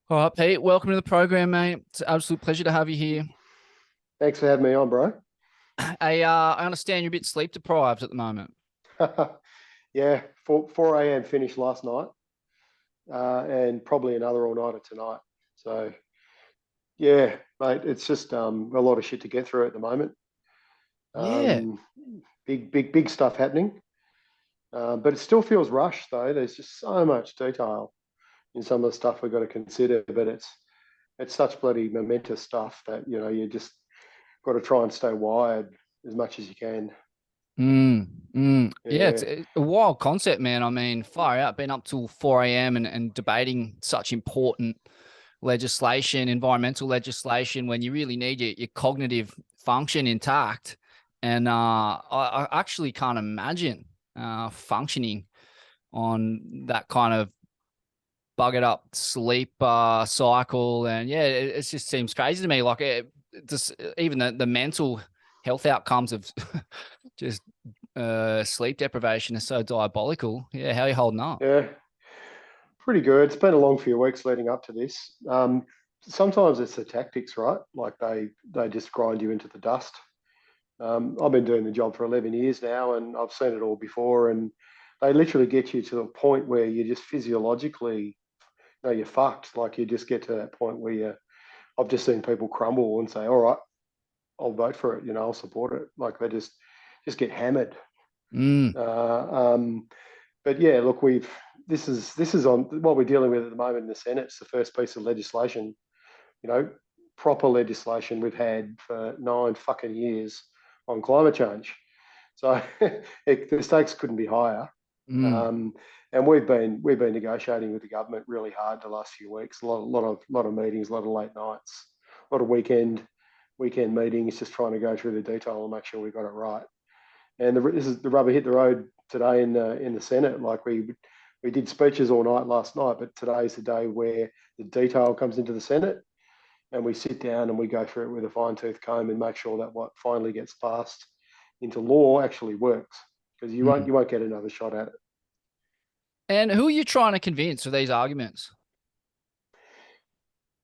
All right, Pete, welcome to the program, mate. It's an absolute pleasure to have you here. Thanks for having me on, bro. I understand you're a bit sleep deprived at the moment. Yeah, 4 a.m. finished last night, and probably another all-nighter tonight. So, yeah, mate, it's just a lot of shit to get through at the moment. Yeah. Um, big stuff happening, but it still feels rushed though. There's just so much detail in some of the stuff we've got to consider, but it's such bloody momentous stuff that you just got to try and stay wired as much as you can. Yeah, it's Yeah. a wild concept, man. I mean, far out, been up till 4 a.m. and debating such important legislation, environmental legislation, when you really need your cognitive function intact. And I actually can't imagine functioning on that kind of buggered up sleep cycle. And yeah, it just seems crazy to me. Like just even the mental health outcomes of just sleep deprivation is so diabolical. Yeah, how are you holding up? Yeah, pretty good. It's been a long few weeks leading up to this. Sometimes it's the tactics, right? Like they just grind you into the dust. I've been doing the job for 11 years now, and I've seen it all before. And they literally get you to a point where you just physiologically, you're fucked. Like you just get to that point where you. I've just seen people crumble and say, "All right, I'll vote for it. I'll support it." Like they just get hammered. Mm, Uh, um, but yeah, look, this is on what we're dealing with at the moment in the Senate. It's the first piece of legislation, you know, proper legislation we've had for 9 fucking years on climate change. So the stakes couldn't be higher. mm. Um, and we've been negotiating with the government really hard the last few weeks. A lot of meetings, a lot of late nights, a lot of weekend meetings, just trying to go through the detail and make sure we got it right. And this is the rubber hit the road today in the Senate. Like we did speeches all night last night, but today's the day where the detail comes into the Senate, and we sit down and we go through it with a fine tooth comb and make sure that what finally gets passed into law actually works. Because you won't Mm. you won't get another shot at it. And who are you trying to convince of these arguments?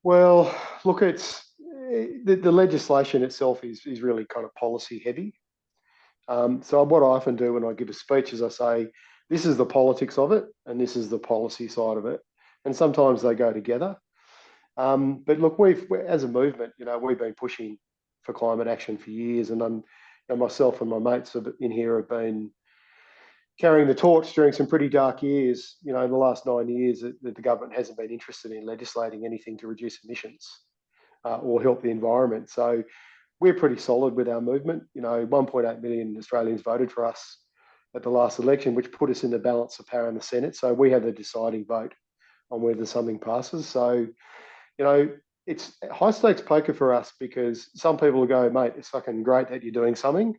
Well, look, it's the legislation itself is really kind of policy heavy. So what I often do when I give a speech is I say, this is the politics of it, and this is the policy side of it, and sometimes they go together. But look, as a movement, we've been pushing for climate action for years, and myself and my mates in here have been carrying the torch during some pretty dark years. In the last 9 years, the government hasn't been interested in legislating anything to reduce emissions or help the environment. So we're pretty solid with our movement. 1.8 million Australians voted for us at the last election, which put us in the balance of power in the Senate. So we have the deciding vote on whether something passes. So, it's high stakes poker for us because some people will go, mate, it's fucking great that you're doing something.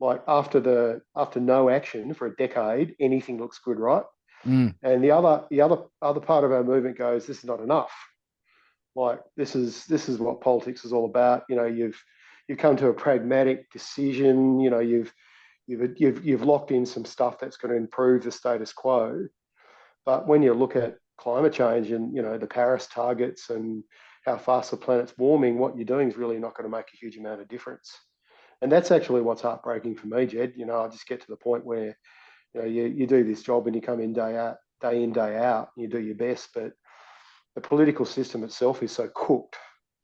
Like after no action for a decade, anything looks good, right? Mm. And the other part of our movement goes, this is not enough. Like this is what politics is all about. You've come to a pragmatic decision. You've locked in some stuff that's going to improve the status quo. But when you look at climate change and the Paris targets and how fast the planet's warming, what you're doing is really not going to make a huge amount of difference. And that's actually what's heartbreaking for me, Jed. I just get to the point where you do this job and you come in, day out, and you do your best, but the political system itself is so cooked.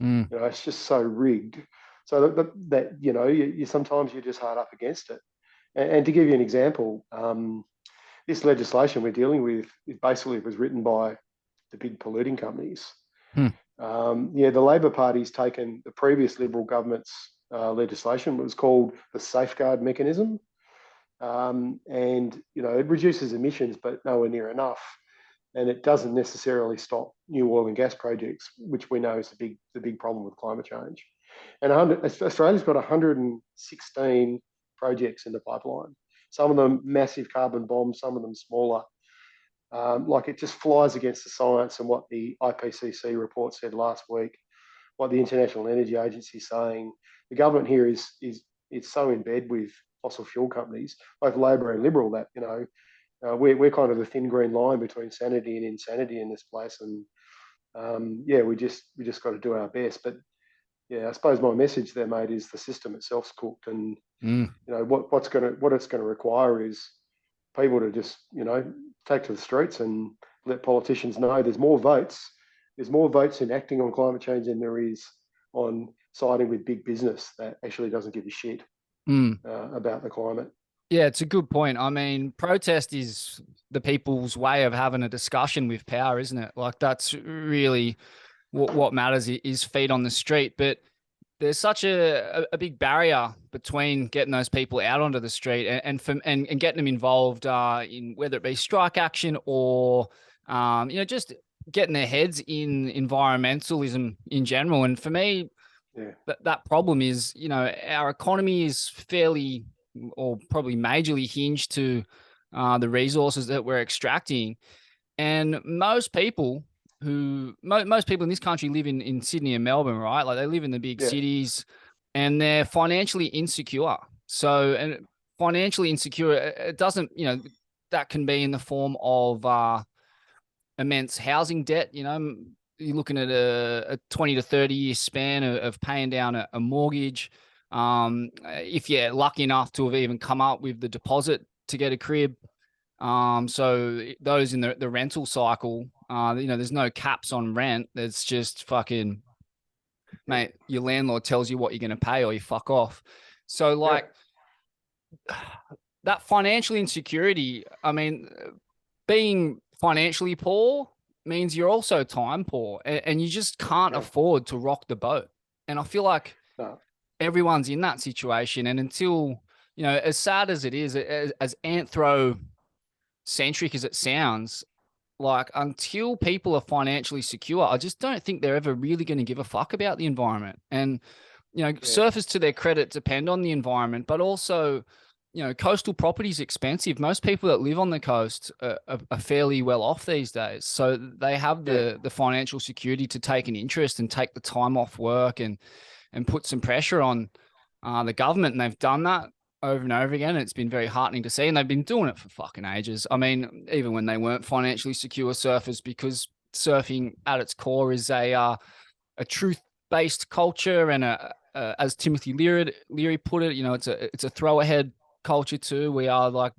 Mm. It's just so rigged. So that you sometimes you're just hard up against it. And to give you an example, this legislation we're dealing with basically was written by the big polluting companies. Hmm. Yeah, the Labor Party's taken the previous Liberal government's legislation. It was called the Safeguard Mechanism, and it reduces emissions, but nowhere near enough. And it doesn't necessarily stop new oil and gas projects, which we know is the big problem with climate change. And Australia's got 116 projects in the pipeline. Some of them massive carbon bombs, some of them smaller. Like it just flies against the science and what the IPCC report said last week, what the International Energy Agency is saying. The government here is so in bed with fossil fuel companies, both Labor and Liberal, that we're kind of the thin green line between sanity and insanity in this place, and yeah, we just got to do our best. But yeah, I suppose my message there, mate, is the system itself's cooked, and Mm. you know what it's going to require is people to just take to the streets and let politicians know there's more votes. There's more votes in acting on climate change than there is on siding with big business that actually doesn't give a shit Mm. about the climate. Yeah, it's a good point. I mean, protest is the people's way of having a discussion with power, isn't it? Like that's really what matters is feet on the street. But there's such a big barrier between getting those people out onto the street and getting them involved in whether it be strike action or just getting their heads in environmentalism in general. And for me, Yeah, that problem is, our economy is fairly or probably majorly hinged to the resources that we're extracting. And most people most people in this country live in Sydney and Melbourne, right? Like they live in the big yeah, cities and they're financially insecure. So, and financially insecure, it doesn't, that can be in the form of immense housing debt. You're looking at a 20 to 30 year span of paying down a mortgage. If you're lucky enough to have even come up with the deposit to get a crib. So those in the rental cycle, there's no caps on rent. There's just fucking, yeah, mate, your landlord tells you what you're going to pay or you fuck off. So yeah, like that financial insecurity, I mean, being financially poor means you're also time poor and you just can't yeah. afford to rock the boat. And I feel like No, everyone's in that situation. And until, as sad as it is, as anthrocentric as it sounds, like until people are financially secure, I just don't think they're ever really going to give a fuck about the environment. And, yeah, surfers to their credit depend on the environment, but also, coastal property is expensive. Most people that live on the coast are fairly well off these days. So they have yeah, the financial security to take an interest and take the time off work and put some pressure on the government. And they've done that over and over again. And it's been very heartening to see. And they've been doing it for fucking ages. I mean, even when they weren't financially secure surfers, because surfing at its core is a truth-based culture and as Timothy Leary put it, it's a throw ahead culture too. We are like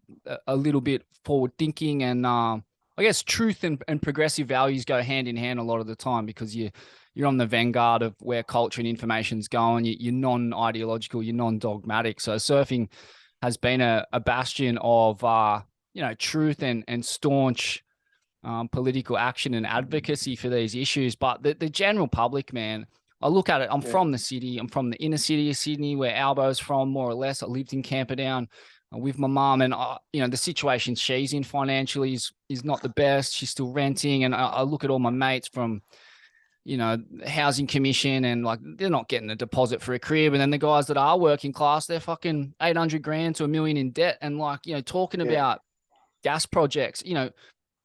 a little bit forward thinking and I guess truth and progressive values go hand in hand a lot of the time because you're on the vanguard of where culture and information's going. You're non-ideological, you're non-dogmatic. So surfing has been a bastion of truth and staunch political action and advocacy for these issues. But the general public, man, I look at it. I'm yeah, from the city. I'm from the inner city of Sydney, where Albo's from, more or less. I lived in Camperdown with my mum, and the situation she's in financially is not the best. She's still renting, and I look at all my mates from housing commission, and like they're not getting a deposit for a crib, and then the guys that are working class, they're fucking 800 grand to $1 million in debt, and like talking yeah, about gas projects,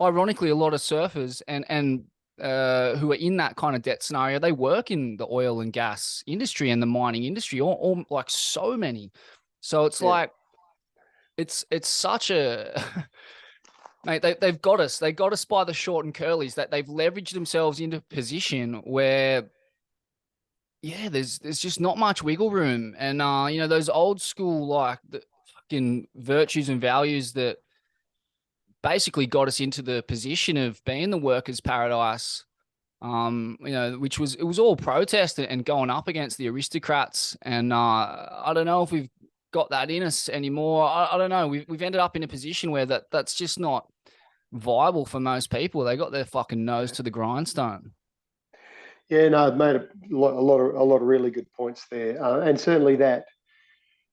ironically, a lot of surfers and who are in that kind of debt scenario, they work in the oil and gas industry and the mining industry, or like so many. So it's yeah, like it's such a mate. They've got us. They got us by the short and curlies. That they've leveraged themselves into a position where yeah, there's just not much wiggle room, and those old school like the fucking virtues and values that basically got us into the position of being the workers' paradise. Which was it was all protest and going up against the aristocrats. And I don't know if we've got that in us anymore. I don't know. We've ended up in a position where that's just not viable for most people. They got their fucking nose yeah. to the grindstone. Yeah, no, I've made a lot of really good points there, and certainly that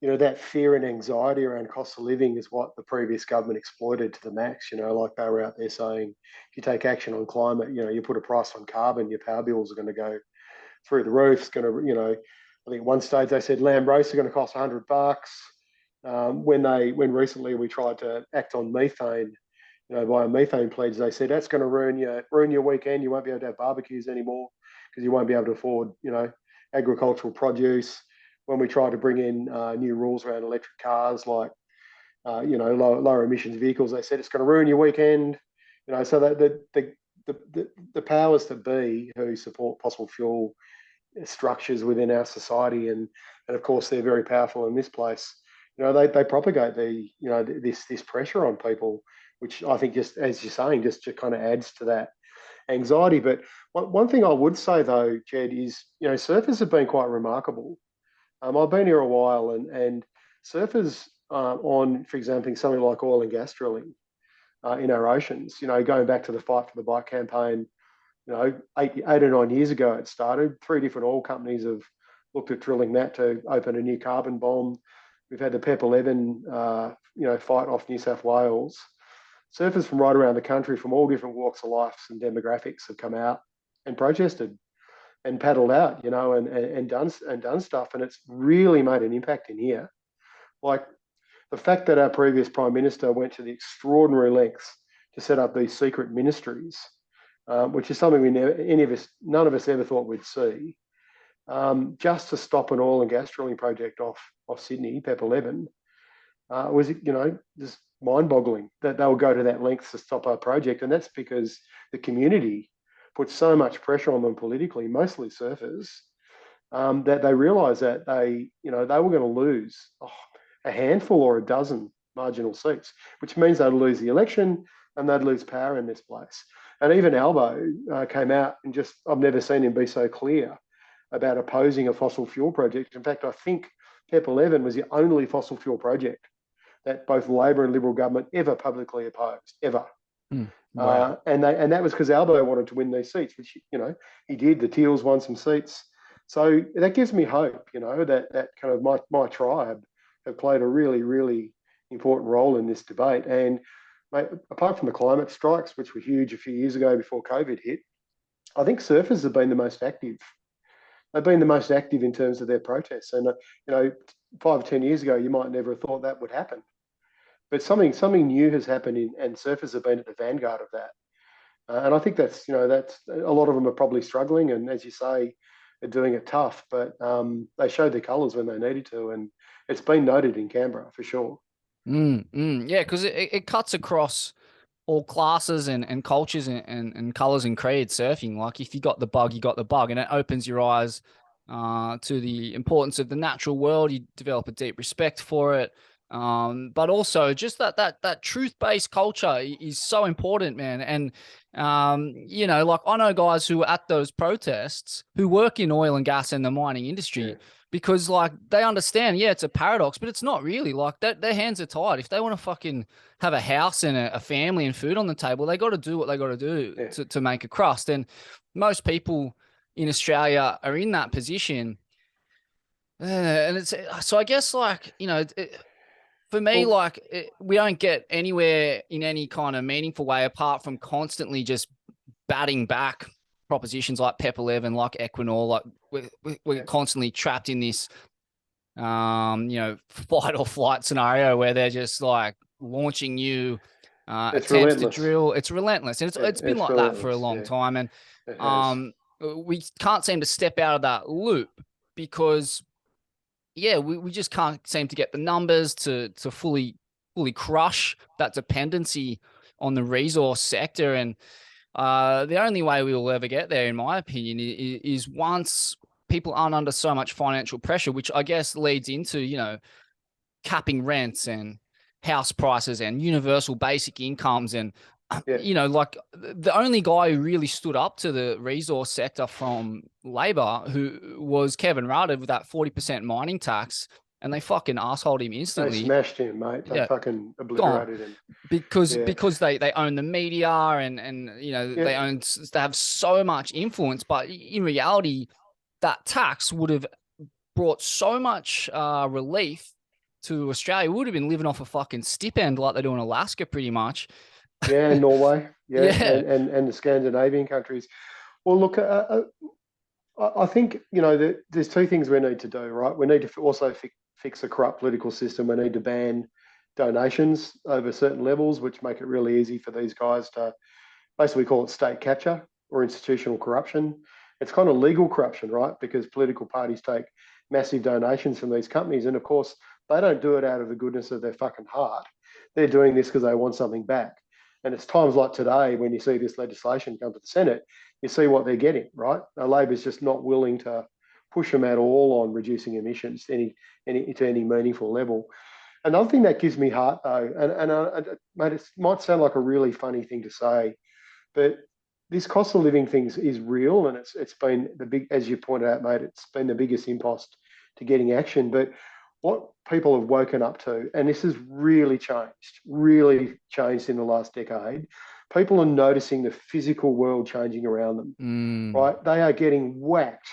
that fear and anxiety around cost of living is what the previous government exploited to the max. Like they were out there saying, if you take action on climate, you put a price on carbon, your power bills are going to go through the roof. It's going to, I think at one stage they said lamb roasts are going to cost $100. When recently we tried to act on methane, via methane pledge, they said that's going to ruin your weekend. You won't be able to have barbecues anymore because you won't be able to afford, agricultural produce. When we tried to bring in new rules around electric cars, like lower emissions vehicles, they said it's going to ruin your weekend. So that the powers that be who support fossil fuel structures within our society, and of course they're very powerful in this place. They propagate this pressure on people, which I think, just as you're saying, just kind of adds to that anxiety. But one thing I would say though, Jed, is surfers have been quite remarkable. I've been here a while, and surfers on, for example, something like oil and gas drilling in our oceans. Going back to the Fight for the Bike campaign, 8 or 9 years ago it started. 3 different oil companies have looked at drilling that to open a new carbon bomb. We've had the PEP 11, fight off New South Wales. Surfers from right around the country, from all different walks of life and demographics, have come out and protested and paddled out, and done stuff, and it's really made an impact in here. Like the fact that our previous Prime Minister went to the extraordinary lengths to set up these secret ministries, which is something none of us ever thought we'd see, just to stop an oil and gas drilling project off Sydney, PEP 11, was just mind-boggling that they will go to that length to stop our project. And that's because the community put so much pressure on them politically, mostly surfers, that they realised that they were going to lose a handful or a dozen marginal seats, which means they'd lose the election and they'd lose power in this place. And even Albo came out and I've never seen him be so clear about opposing a fossil fuel project. In fact, I think PEP 11 was the only fossil fuel project that both Labor and Liberal government ever publicly opposed, ever. Wow. And that was because Albo wanted to win these seats, which he did. The Teals won some seats, so that gives me hope. That kind of my tribe have played a really, really important role in this debate. And mate, apart from the climate strikes, which were huge a few years ago before COVID hit, I think surfers have been the most active. They've been the most active in terms of their protests. And 5 or 10 years ago, you might never have thought that would happen. But something new has happened, and surfers have been at the vanguard of that. And I think that's a lot of them are probably struggling, and as you say, they're doing it tough. But they showed their colours when they needed to, and it's been noted in Canberra for sure. Yeah, because it cuts across all classes and cultures and colors and creeds. Surfing, like if you got the bug, you got the bug, and it opens your eyes to the importance of the natural world. You develop a deep respect for it. But also just that truth-based culture is so important, man. And, like I know guys who are at those protests who work in oil and gas and the mining industry because like they understand, it's a paradox, but it's not really. Like their hands are tied. If they want to fucking have a house and a family and food on the table, they got to do what they got to do to make a crust. And most people in Australia are in that position. And it's, so I guess like, for me, we don't get anywhere in any kind of meaningful way apart from constantly just batting back propositions like PEP 11, like Equinor. Like we're constantly trapped in this, fight or flight scenario where they're just like launching new attempts to drill. It's relentless, and it's been like that for a long time. And we can't seem to step out of that loop because we just can't seem to get the numbers to fully crush that dependency on the resource sector. And the only way we will ever get there, in my opinion, is once people aren't under so much financial pressure, which I guess leads into, capping rents and house prices and universal basic incomes. And, like the only guy who really stood up to the resource sector from Labor, who was Kevin Rudd with that 40% mining tax, and they fucking assholed him instantly. They smashed him, mate. They fucking obliterated him. Because they own the media and they have so much influence. But in reality, that tax would have brought so much relief to Australia. We would have been living off a fucking stipend like they do in Alaska pretty much. Yeah, Norway. And the Scandinavian countries. Well, look, I think, there's two things we need to do, right? We need to also fix a corrupt political system. We need to ban donations over certain levels, which make it really easy for these guys to basically call it state capture or institutional corruption. It's kind of legal corruption, right? Because political parties take massive donations from these companies. And of course, they don't do it out of the goodness of their fucking heart. They're doing this because they want something back. And it's times like today when you see this legislation come to the Senate, you see what they're getting, right? Now, Labor's just not willing to push them at all on reducing emissions to any meaningful level. Another thing that gives me heart, though, mate, it might sound like a really funny thing to say, but this cost of living thing is real, and it's been the big, as you pointed out, mate, it's been the biggest impost to getting action. But what people have woken up to, and this has really changed in the last decade, people are noticing the physical world changing around them, right? They are getting whacked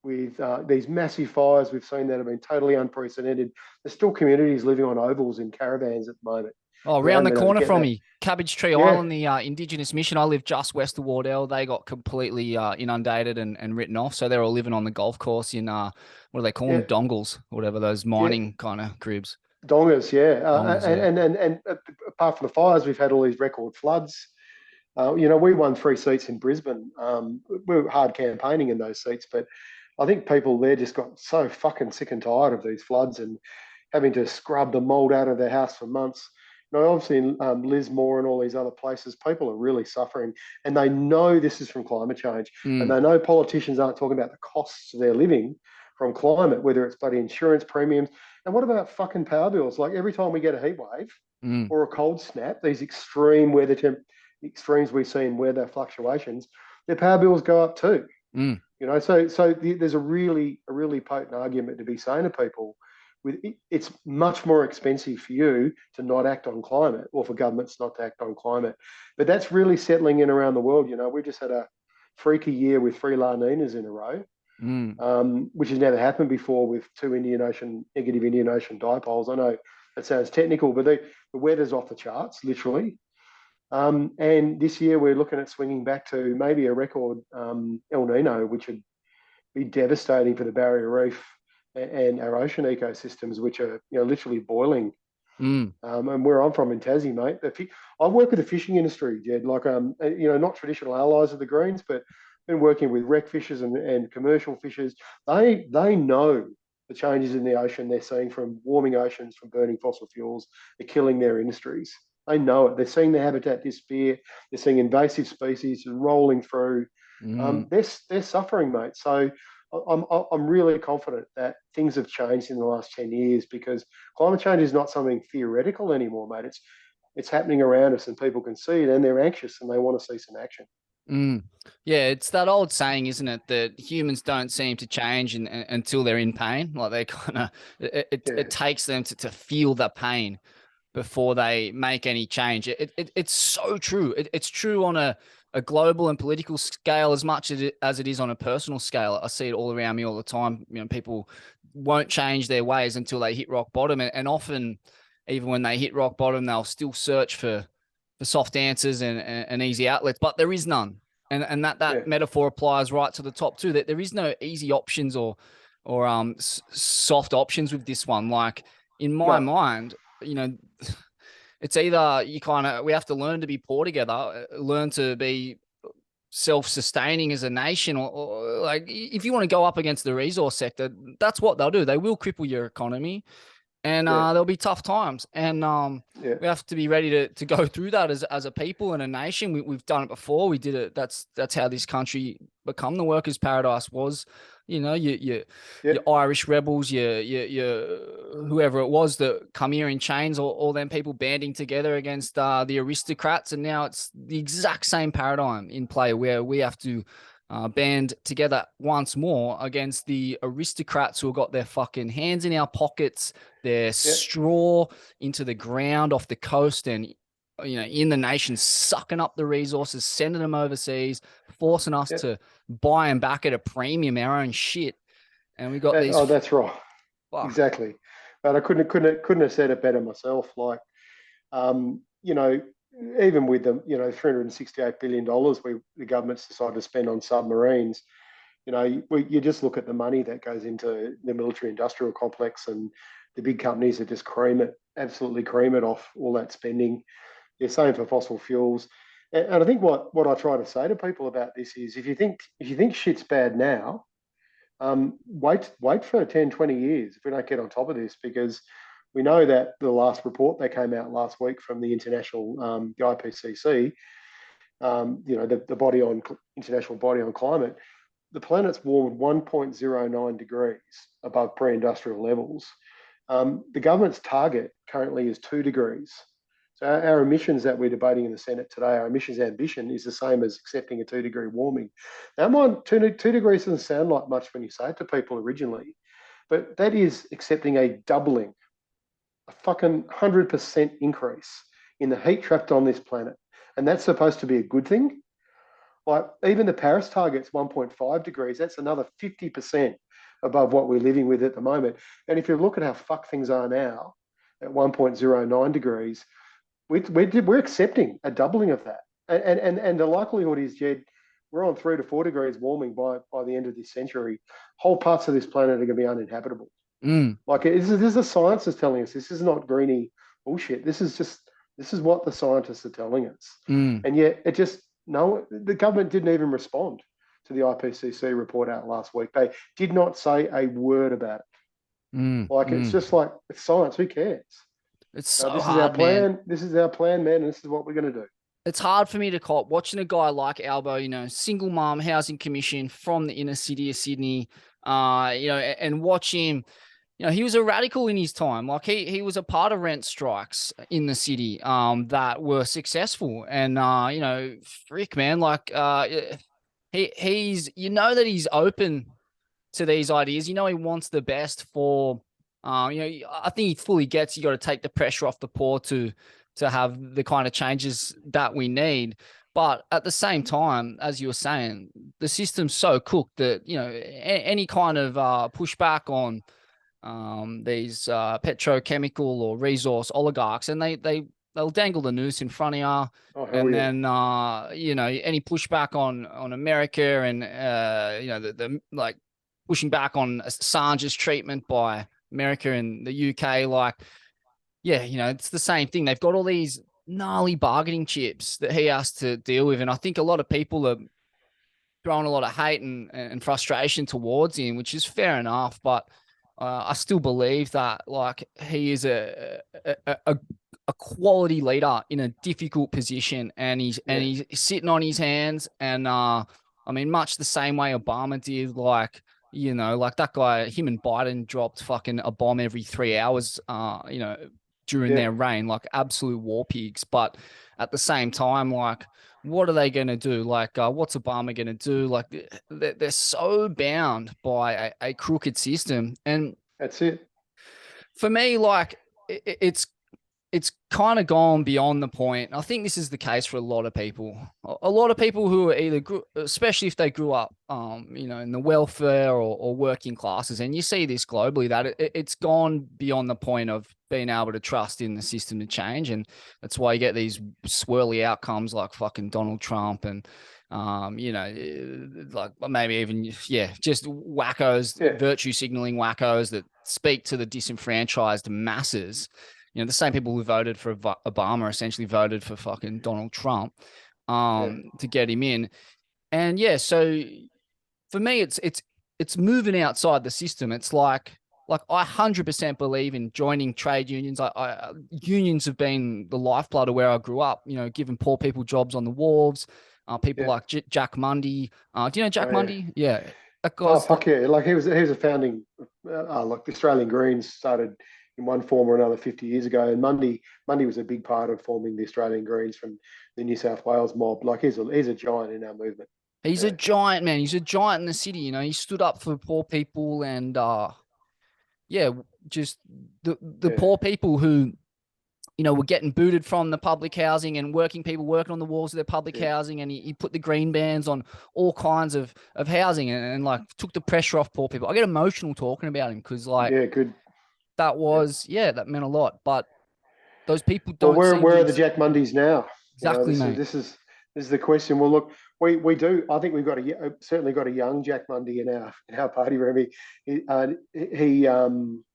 with these massive fires we've seen that have been totally unprecedented. There's still communities living on ovals in caravans at the moment. Oh, around the corner from me, Cabbage Tree Island, the Indigenous mission. I live just west of Wardell. They got completely inundated and written off. So they're all living on the golf course in, what do they call them? Dongles, or whatever, those mining kind of cribs. Dongers, and apart from the fires, we've had all these record floods. We won 3 seats in Brisbane. We were hard campaigning in those seats, but I think people there just got so fucking sick and tired of these floods and having to scrub the mold out of their house for months. Obviously in Lismore and all these other places, people are really suffering, and they know this is from climate change, and they know politicians aren't talking about the costs of their living from climate, whether it's bloody insurance premiums. And what about fucking power bills? Like every time we get a heat wave or a cold snap, these extreme extremes we see in weather fluctuations, their power bills go up too. So there's a really potent argument to be saying to people, it's much more expensive for you to not act on climate, or for governments not to act on climate. But that's really settling in around the world. We just had a freaky year with 3 La Ninas in a row, which has never happened before, with 2 negative Indian Ocean dipoles. I know that sounds technical, but the weather's off the charts, literally. And this year we're looking at swinging back to maybe a record El Nino, which would be devastating for the barrier reef and our ocean ecosystems, which are literally boiling. And where I'm from in Tassie, mate, I work with the fishing industry, Jed. Like not traditional allies of the Greens, but been working with wreck fishers and commercial fishers. They know the changes in the ocean they're seeing from warming oceans, from burning fossil fuels. They're killing their industries. They know it. They're seeing the habitat disappear. They're seeing invasive species rolling through. They're suffering, mate. So I'm really confident that things have changed in the last 10 years, because climate change is not something theoretical anymore, mate. It's happening around us, and people can see it, and they're anxious and they want to see some action. Yeah, it's that old saying, isn't it, that humans don't seem to change until they're in pain. Like they kind of, it takes them to feel the pain before they make any change. It's so true. It's true on a global and political scale as much as it is on a personal scale. I see it all around me all the time. People won't change their ways until they hit rock bottom, and often, even when they hit rock bottom, they'll still search for soft answers and easy outlets, but there is none. And that metaphor applies right to the top too. That there is no easy options or soft options with this one. Like in my mind, it's either we have to learn to be poor together, learn to be self-sustaining as a nation, or like if you want to go up against the resource sector, that's what they'll do. They will cripple your economy, and there'll be tough times. And we have to be ready to go through that as a people and a nation. We've done it before. We did it. That's how this country become the workers' paradise was. Your Irish rebels, your whoever it was that come here in chains, all them people banding together against the aristocrats, and now it's the exact same paradigm in play, where we have to band together once more against the aristocrats who have got their fucking hands in our pockets, their straw into the ground off the coast and in the nation, sucking up the resources, sending them overseas, forcing us to buy them back at a premium, our own shit. And we got these. Oh, that's right. Fuck. Exactly. But I couldn't have said it better myself. Like, even with the $368 billion the government's decided to spend on submarines, you just look at the money that goes into the military industrial complex, and the big companies that just absolutely cream it off all that spending. They're same for fossil fuels. And I think what I try to say to people about this is, if you think shit's bad now, wait for 10, 20 years if we don't get on top of this, because We know that the last report that came out last week from the the IPCC, the body on international body on climate, the planet's warmed 1.09 degrees above pre-industrial levels. The government's target currently is 2 degrees. So our emissions that we're debating in the Senate today, our emissions ambition is the same as accepting a 2-degree warming. Now, 2 degrees doesn't sound like much when you say it to people originally, but that is accepting a doubling, a fucking 100% increase in the heat trapped on this planet. And that's supposed to be a good thing. Like even the Paris target's 1.5 degrees. That's another 50% above what we're living with at the moment. And if you look at how fucked things are now at 1.09 degrees, we're accepting a doubling of that. And the likelihood is, Jed, we're on 3 to 4 degrees warming by the end of this century. Whole parts of this planet are going to be uninhabitable. Like this is the science is telling us. This is not greeny bullshit. This is what the scientists are telling us. And yet the government didn't even respond to the IPCC report out last week. They did not say a word about it. It's just like, it's science. Who cares? It's so this hard, is our plan. man. This is our plan, man. And this is what we're going to do. It's hard for me to cop watching a guy like Albo, single mom housing commission from the inner city of Sydney, and watch him. He was a radical in his time. Like he was a part of rent strikes in the city that were successful. And frick, man, like he's that he's open to these ideas. He wants the best for I think he fully gets you got to take the pressure off the poor to have the kind of changes that we need. But at the same time, as you were saying, the system's so cooked that any kind of pushback on these petrochemical or resource oligarchs, and they'll dangle the noose in front of you. And then any pushback on America and the like pushing back on Assange's treatment by America and the UK, like it's the same thing. They've got all these gnarly bargaining chips that he has to deal with, and I think a lot of people are throwing a lot of hate and frustration towards him, which is fair enough, but I still believe that like he is a quality leader in a difficult position, and he's sitting on his hands. And much the same way Obama did. Like like that guy, him and Biden dropped fucking a bomb every 3 hours. During their reign, like absolute war pigs. But at the same time, like, what are they going to do? Like, what's Obama going to do? Like, they're so bound by a crooked system. And that's it. For me, like, it's kind of gone beyond the point. I think this is the case for a lot of people. A lot of people who are either, especially if they grew up, in the welfare or working classes, and you see this globally, that it's gone beyond the point of being able to trust in the system to change. And that's why you get these swirly outcomes like fucking Donald Trump and, like maybe even, just wackos, virtue signaling wackos that speak to the disenfranchised masses. The same people who voted for Obama essentially voted for fucking Donald Trump to get him in. And so for me, it's moving outside the system. It's like I 100% believe in joining trade unions. Unions have been the lifeblood of where I grew up, giving poor people jobs on the wharves, people like Jack Mundy. Do you know Jack Mundy? Yeah. That guy's fuck yeah. Like he was a founding, like the Australian Greens started in one form or another 50 years ago. And Mundy was a big part of forming the Australian Greens from the New South Wales mob. Like he's a giant in our movement. He's a giant, man. He's a giant in the city. He stood up for poor people and, just the poor people who, were getting booted from the public housing, and working people working on the walls of their public housing. And he put the green bans on all kinds of housing and like took the pressure off poor people. I get emotional talking about him because good. That was, that meant a lot. But those people don't. Well, where are the Jack Mundys now? Exactly, mate. This is the question. Well, look, we do. I think we've got certainly got a young Jack Mundy in our party room. He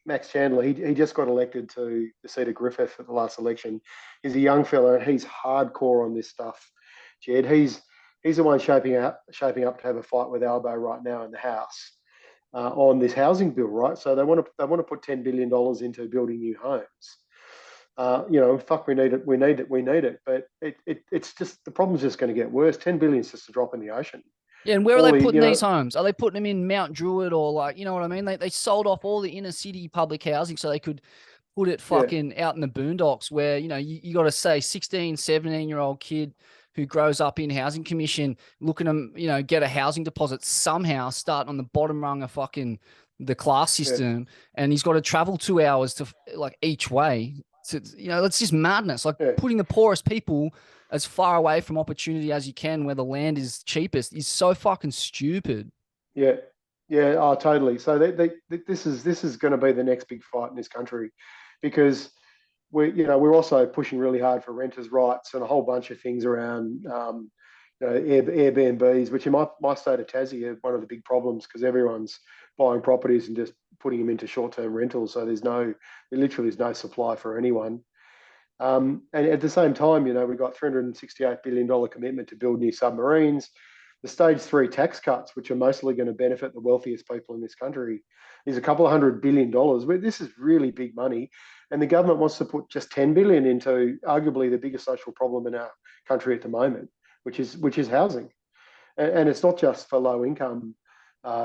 Max Chandler. He just got elected to the seat of Griffith at the last election. He's a young fella, and he's hardcore on this stuff. Jed, he's the one shaping up to have a fight with Albo right now in the House. on this housing bill, right? So they want to put $10 billion into building new homes. Fuck, we need it, we need it, we need it. But it's just, the problem's just going to get worse. 10 billion is just a drop in the ocean. Yeah, and where are All they the, putting these homes? Are they putting them in Mount Druitt or, like, you know what I mean? They sold off all the inner city public housing so they could put it yeah, fucking out in the boondocks where, you got to say 16, 17-year-old kid who grows up in housing commission, looking to, get a housing deposit somehow, start on the bottom rung of fucking the class yeah, system. And he's got to travel 2 hours to, like, each way. So, it's just madness. Like, yeah, putting the poorest people as far away from opportunity as you can where the land is cheapest is so fucking stupid. yeah, yeah. Oh, totally. So this is going to be the next big fight in this country, because we're also pushing really hard for renters' rights and a whole bunch of things around Airbnbs, which in my state of Tassie are one of the big problems, because everyone's buying properties and just putting them into short-term rentals. So there literally is no supply for anyone. And at the same time, we've got $368 billion commitment to build new submarines. The stage 3 tax cuts, which are mostly going to benefit the wealthiest people in this country, is a couple of $100 billion. This is really big money. And the government wants to put just 10 billion into arguably the biggest social problem in our country at the moment, which is housing. And it's not just for low income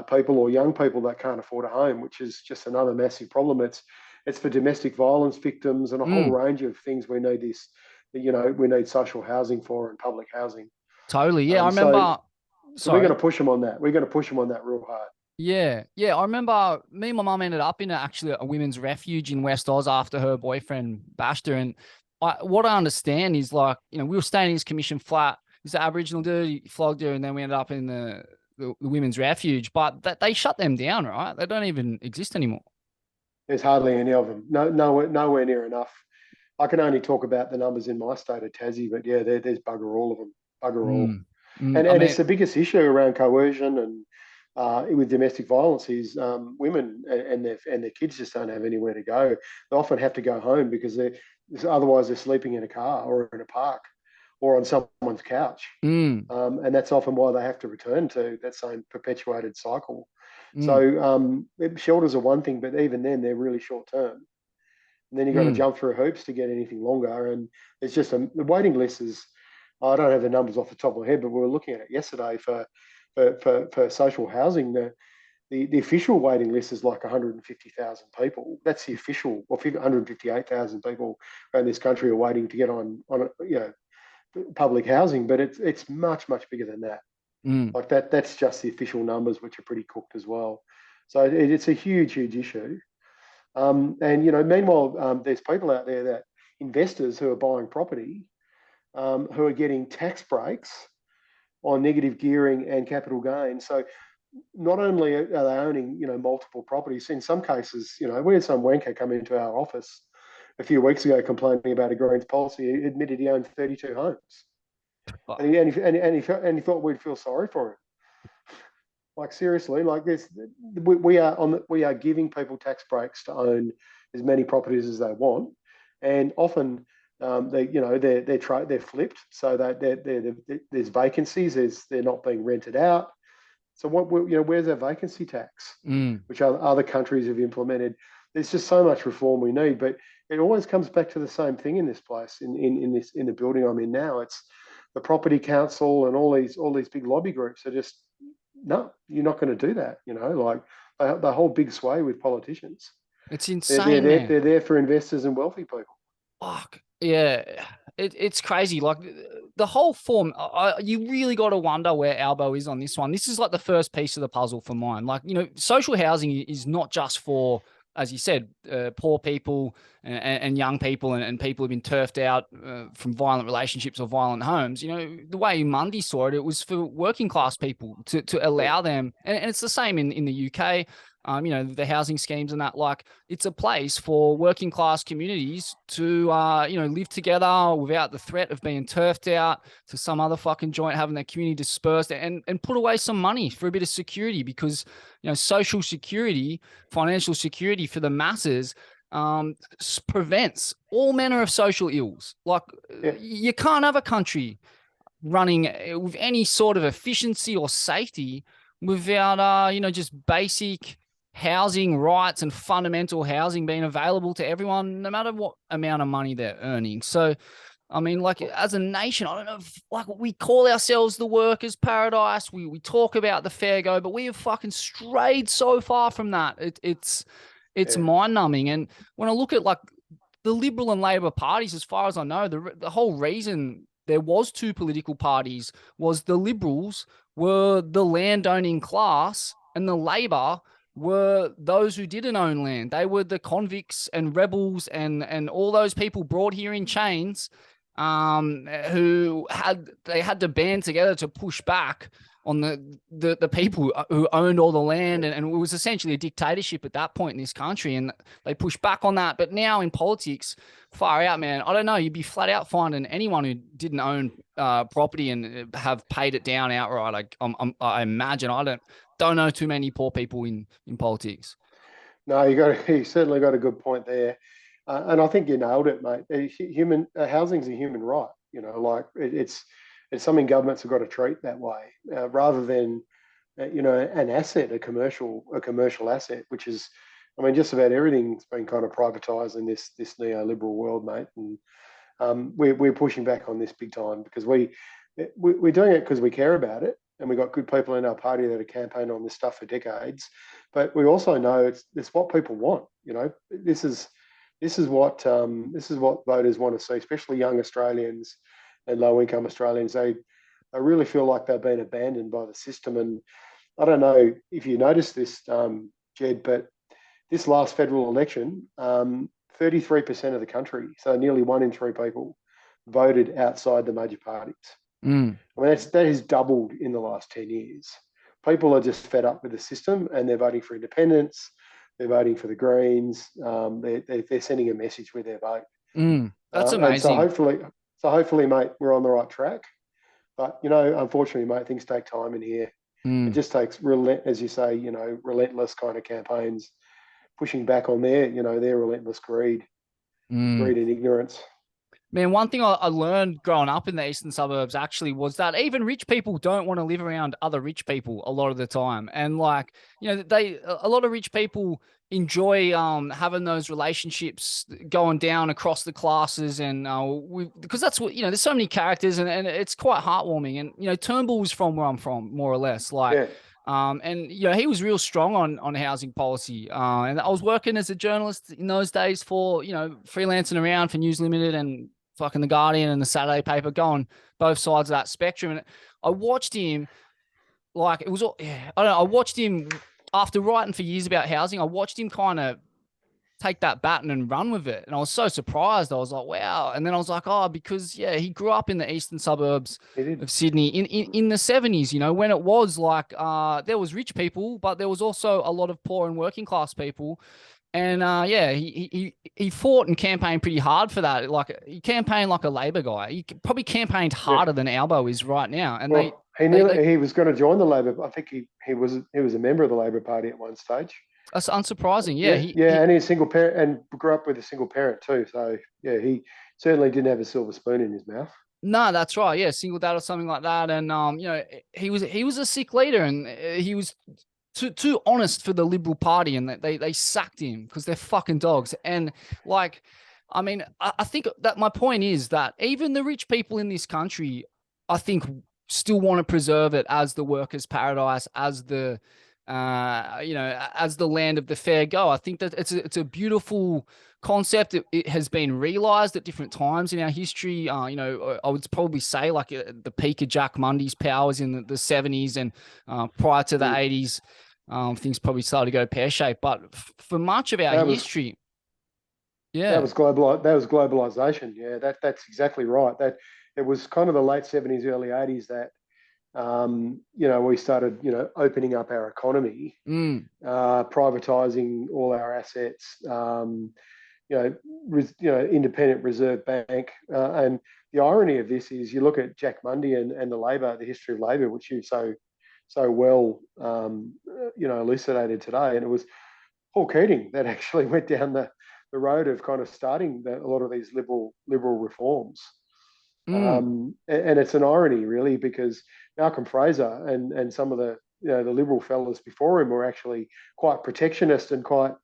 people or young people that can't afford a home, which is just another massive problem. It's for domestic violence victims and a whole range of things. We need social housing for, and public housing. Totally. Yeah, I So remember. we're going Sorry. to push them on that. We're going to push them on that real hard. Yeah, yeah. I remember me and my mum ended up in a women's refuge in West Oz after her boyfriend bashed her. And what I understand is, like, we were staying in his commission flat. He's an Aboriginal dude. He flogged her, and then we ended up in the women's refuge. But they shut them down, right? They don't even exist anymore. There's hardly any of them. No, nowhere near enough. I can only talk about the numbers in my state of Tassie, but yeah, there's bugger all of them. Bugger all. And I and mean, it's the biggest issue around coercion and with domestic violence is women and their kids just don't have anywhere to go. They often have to go home because otherwise they're sleeping in a car or in a park or on someone's couch, mm, and that's often why they have to return to that same perpetuated cycle. mm, So shelters are one thing, but even then they're really short term. And then you've got to mm. jump through hoops to get anything longer. And it's just the waiting list is, I don't have the numbers off the top of my head, but we were looking at it yesterday for social housing. The official waiting list is like 150,000 people. That's the official, or 158,000 people around this country are waiting to get on public housing, but it's much bigger than that. Mm. Like that's just the official numbers, which are pretty cooked as well. So it's a huge issue. And meanwhile, there's people out there, that investors who are buying property, who are getting tax breaks on negative gearing and capital gain. So not only are they owning, multiple properties, in some cases, we had some wanker come into our office a few weeks ago complaining about a Greens policy. He admitted he owned 32 homes, Fuck. and he thought we'd feel sorry for him. Like, seriously, like this, we are giving people tax breaks to own as many properties as they want, and often they're flipped, so that there's vacancies, they're not being rented out. So where's our vacancy tax, Mm. which other countries have implemented? There's just so much reform we need, but it always comes back to the same thing in this place, in the building I'm in now. It's the property council and all these big lobby groups are just, no, you're not going to do that. Like they hold big sway with politicians. It's They're they're insane, there, man. they're there for investors and wealthy people. Fuck. Yeah. It's crazy. Like, the whole form, you really got to wonder where Albo is on this one. This is like the first piece of the puzzle for mine. Like, social housing is not just for, as you said, poor people and young people and people who've been turfed out from violent relationships or violent homes. The way Mundy saw it, it was for working class people to Yeah, allow them. And it's the same in the UK. The housing schemes and that, like, it's a place for working class communities to, live together without the threat of being turfed out to some other fucking joint, having their community dispersed, and put away some money for a bit of security, because, social security, financial security for the masses, prevents all manner of social ills. Like, yeah, you can't have a country running with any sort of efficiency or safety without, just basic housing rights and fundamental housing being available to everyone, no matter what amount of money they're earning. So, I mean, like as a nation, I don't know if like we call ourselves the workers' paradise. We talk about the fair go, but we have fucking strayed so far from that. It's Yeah. mind numbing. And when I look at like the Liberal and Labor parties, as far as I know, the whole reason there was two political parties was the Liberals were the landowning class and the Labor were those who didn't own land. They were the convicts and rebels and all those people brought here in chains, who had to band together to push back on the people who owned all the land, and it was essentially a dictatorship at that point in this country, and they pushed back on that. But now in politics, far out, man. I don't know. You'd be flat out finding anyone who didn't own property and have paid it down outright. I imagine. I don't know too many poor people in politics. No, you certainly got a good point there, and I think you nailed it, mate. Housing's a human right. Like it's something governments have got to treat that way, rather than an asset, a commercial asset, which is, I mean, just about everything's been kind of privatised in this neoliberal world, mate. And we're pushing back on this big time because we're doing it because we care about it, and we've got good people in our party that have campaigned on this stuff for decades. But we also know it's what people want. This is what voters want to see, especially young Australians and low income Australians. They really feel like they've been abandoned by the system. And I don't know if you noticed this, Jed, but this last federal election, 33% of the country, so nearly 1 in 3 people, voted outside the major parties. I mean, that has doubled in the last 10 years. People are just fed up with the system, and they're voting for independence. They're voting for the Greens. They're sending a message with their vote. That's amazing. So hopefully, mate, we're on the right track. But unfortunately, mate, things take time in here. It just takes as you say, relentless kind of campaigns, pushing back on their relentless greed and ignorance. Man, one thing I learned growing up in the eastern suburbs actually was that even rich people don't want to live around other rich people a lot of the time. And like, a lot of rich people enjoy having those relationships going down across the classes, and because that's what, there's so many characters, and it's quite heartwarming. And Turnbull from where I'm from, more or less. Like, yeah. And he was real strong on housing policy. And I was working as a journalist in those days for, freelancing around for News Limited and fucking The Guardian and the Saturday paper, going both sides of that spectrum. And I watched him, like, it was, I don't know, I watched him after writing for years about housing. I watched him kind of take that baton and run with it. And I was so surprised. I was like, wow. And then I was like, oh, because he grew up in the eastern suburbs of Sydney in the 70s, when it was like, there was rich people, but there was also a lot of poor and working class people. And he fought and campaigned pretty hard for that. Like, he campaigned like a Labor guy. He probably campaigned harder than Albo is right now. And he was going to join the Labor. I think he was a member of the Labor Party at one stage. That's unsurprising. And he's a single parent and grew up with a single parent too. So yeah, he certainly didn't have a silver spoon in his mouth. No, that's right. Yeah, single dad or something like that. And he was a sick leader, and he was too honest for the Liberal Party, and they sacked him because they're fucking dogs. And like, I mean, I think that my point is that even the rich people in this country, I think, still want to preserve it as the workers' paradise, as the as the land of the fair go. I think that it's a beautiful concept. It has been realized at different times in our history. I would probably say like the peak of Jack Mundy's powers in the 70s, and prior to the 80s, things probably started to go pear-shaped. But for much of our history, that was globalization. Yeah, that's exactly right. That it was kind of the late 70s, early 80s that we started, opening up our economy, privatizing all our assets, independent reserve bank. And the irony of this is you look at Jack Mundy and the history of Labor, which you so well, elucidated today. And it was Paul Keating that actually went down the road of kind of starting a lot of these liberal reforms. And it's an irony, really, because Malcolm Fraser and some of the the Liberal fellas before him were actually quite protectionist and quite,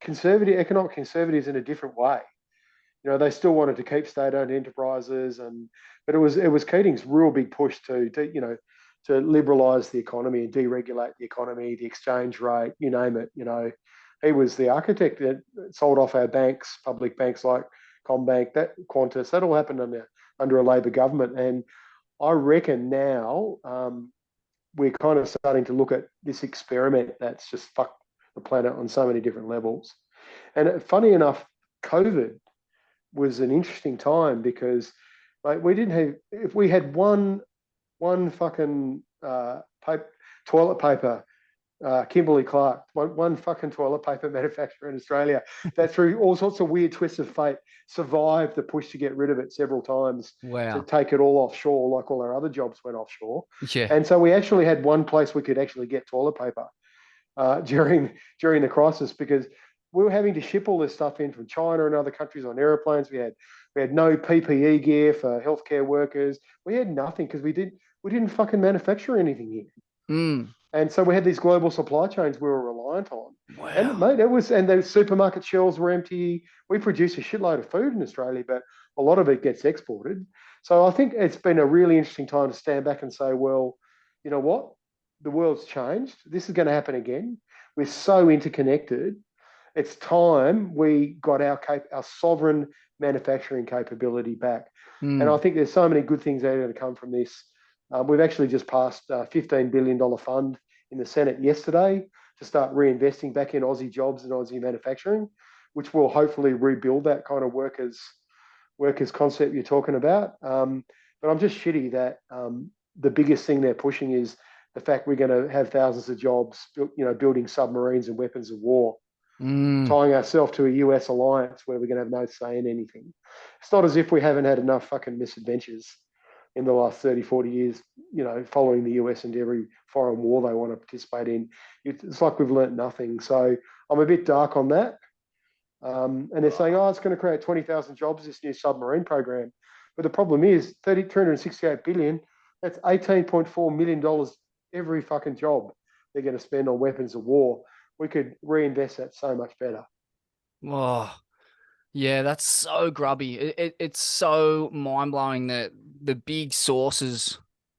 conservative, economic conservatives in a different way. They still wanted to keep state-owned enterprises, but it was Keating's real big push to liberalise the economy and deregulate the economy, the exchange rate, you name it. He was the architect that sold off our banks, public banks like Combank, that Qantas. That all happened under a Labor government, and I reckon now we're kind of starting to look at this experiment that's just fucked the planet on so many different levels. And funny enough, COVID was an interesting time because we didn't have, if we had one fucking toilet paper, Kimberly Clark, one fucking toilet paper manufacturer in Australia that through all sorts of weird twists of fate survived the push to get rid of it several times, to take it all offshore, like all our other jobs went offshore. Yeah. And so we actually had one place we could actually get toilet paper during the crisis, because we were having to ship all this stuff in from China and other countries on airplanes. We had no PPE gear for healthcare workers. We had nothing because we didn't fucking manufacture anything here. And so we had these global supply chains we were reliant on. Wow. And mate, and the supermarket shelves were empty. We produce a shitload of food in Australia, but a lot of it gets exported. So I think it's been a really interesting time to stand back and say, well, you know what? The world's changed. This is going to happen again. We're so interconnected. It's time we got our sovereign manufacturing capability back. And I think there's so many good things that are going to come from this. We've actually just passed a $15 billion fund in the Senate yesterday to start reinvesting back in Aussie jobs and Aussie manufacturing, which will hopefully rebuild that kind of workers concept you're talking about. But I'm just shitty that the biggest thing they're pushing is the fact we're going to have thousands of jobs, building submarines and weapons of war, tying ourselves to a US alliance where we're going to have no say in anything. It's not as if we haven't had enough fucking misadventures in the last 30, 40 years, following the US into every foreign war they want to participate in. It's like we've learnt nothing. So I'm a bit dark on that. And they're saying, it's going to create 20,000 jobs, this new submarine program. But the problem is $368 billion, that's $18.4 million every fucking job they're going to spend on weapons of war. We could reinvest that so much better. Oh, yeah, that's so grubby. It's so mind-blowing that the big sources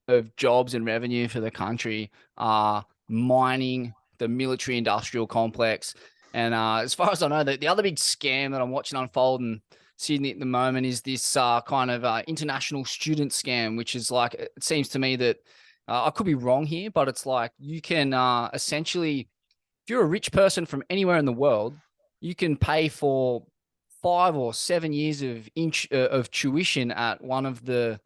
of jobs and revenue for the country are mining, the military-industrial complex. And as far as I know, the other big scam that I'm watching unfold in Sydney at the moment is this kind of international student scam, which is like, it seems to me that I could be wrong here, but it's like you can essentially, if you're a rich person from anywhere in the world, you can pay for 5 or 7 years of tuition at one of the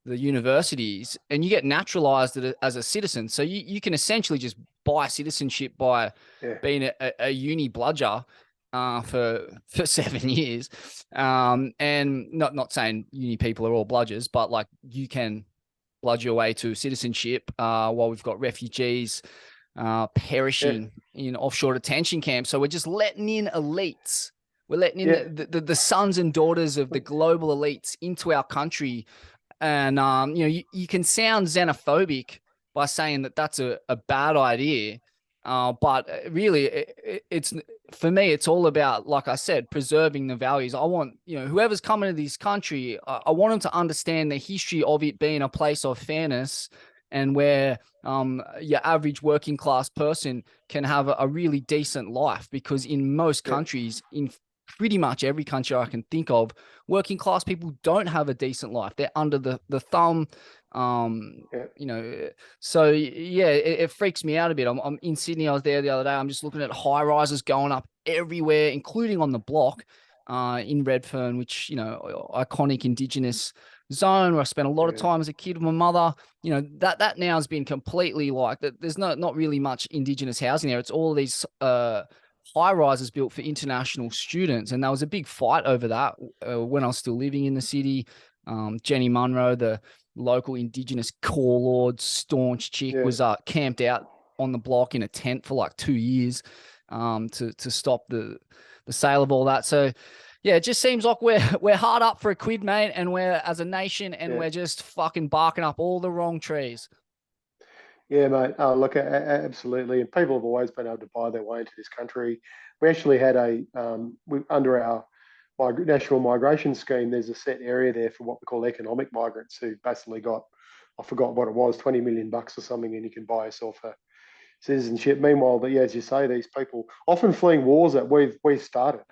universities, and you get naturalized as a citizen. So you can essentially just buy citizenship by being a uni bludger for 7 years. And not saying uni people are all bludgers, but like you can bludge your way to citizenship while we've got refugees perishing in offshore detention camps. So we're just letting in elites. We're letting in the sons and daughters of the global elites into our country. And, you can sound xenophobic by saying that that's a bad idea. But really, it's for me, it's all about, like I said, preserving the values. I want, whoever's coming to this country, I want them to understand the history of it being a place of fairness, and where your average working class person can have a really decent life. Because in most countries, in pretty much every country I can think of, working class people don't have a decent life. They're under the thumb. So it freaks me out a bit. I'm in Sydney. I was there the other day. I'm just looking at high rises going up everywhere, including on the block in Redfern, which, iconic Indigenous zone where I spent a lot of time as a kid with my mother. That now has been completely like that. There's not really much Indigenous housing there. It's all these high rises built for international students. And there was a big fight over that when I was still living in the city. Jenny Munro, the local Indigenous core lord, staunch chick, was camped out on the block in a tent for like 2 years to stop the sale of all that. So yeah, it just seems like we're hard up for a quid, mate, and we're as a nation, and we're just fucking barking up all the wrong trees. Yeah, mate. Oh, look, absolutely. And people have always been able to buy their way into this country. We actually had under our national migration scheme, there's a set area there for what we call economic migrants who basically got, I forgot what it was, 20 million bucks or something, and you can buy yourself a citizenship. Meanwhile, yeah, as you say, these people often fleeing wars that we've started,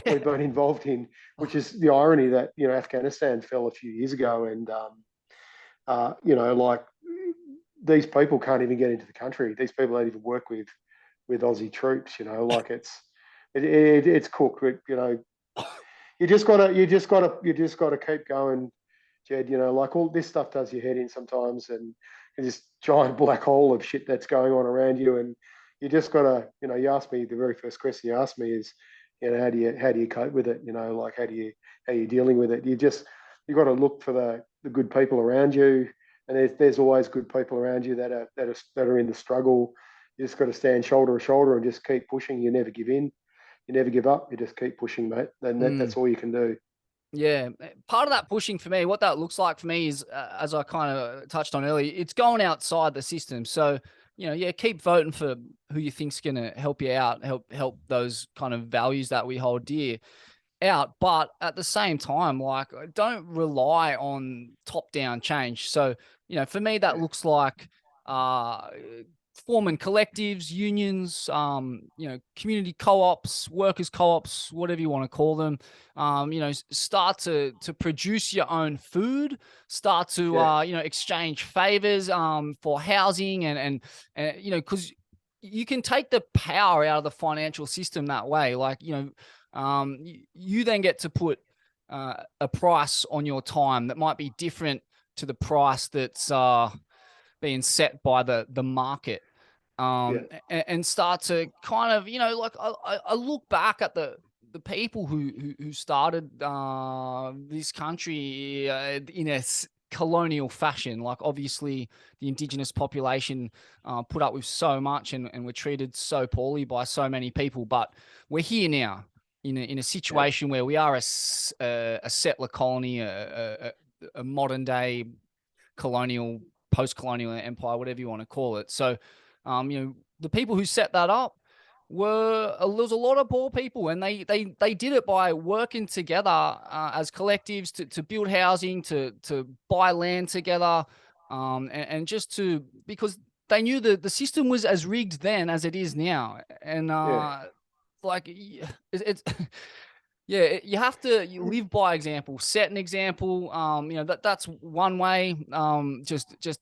we've been involved in, which is the irony that, Afghanistan fell a few years ago, and like these people can't even get into the country. These people don't even work with Aussie troops. Like it's cooked. You just gotta keep going, Jed. Like all this stuff does your head in sometimes, and this giant black hole of shit that's going on around you, and you just gotta, you asked me the very first question you asked me is, how do you cope with it? Like how you dealing with it? You got to look for the good people around you, and there's always good people around you that are in the struggle. You just got to stand shoulder to shoulder and just keep pushing. You never give in. You never give up. You just keep pushing, mate. And Mm. that's all you can do. Yeah, part of that pushing for me, what that looks like for me is, as I kind of touched on earlier, it's going outside the system. So, yeah, keep voting for who you think's going to help you out, help those kind of values that we hold dear out. But at the same time, like, don't rely on top-down change. So, for me, that Yeah, looks like uh, forming collectives, unions, community co-ops, workers co-ops, whatever you want to call them. Start to produce your own food, start to yeah, exchange favors for housing and because you can take the power out of the financial system that way. Like, you then get to put a price on your time that might be different to the price that's being set by the market. yeah, And start to kind of, like I look back at the people who started this country in a colonial fashion. Like, obviously the indigenous population put up with so much and were treated so poorly by so many people, but we're here now in a yeah, situation where we are a settler colony, a modern day colonial, post-colonial empire, whatever you want to call it. So, the people who set that up there was a lot of poor people, and they did it by working together as collectives to build housing, to buy land together, and just to because they knew that the system was as rigged then as it is now, and yeah, like it's yeah, you have to live by example, set an example. That's one way. Just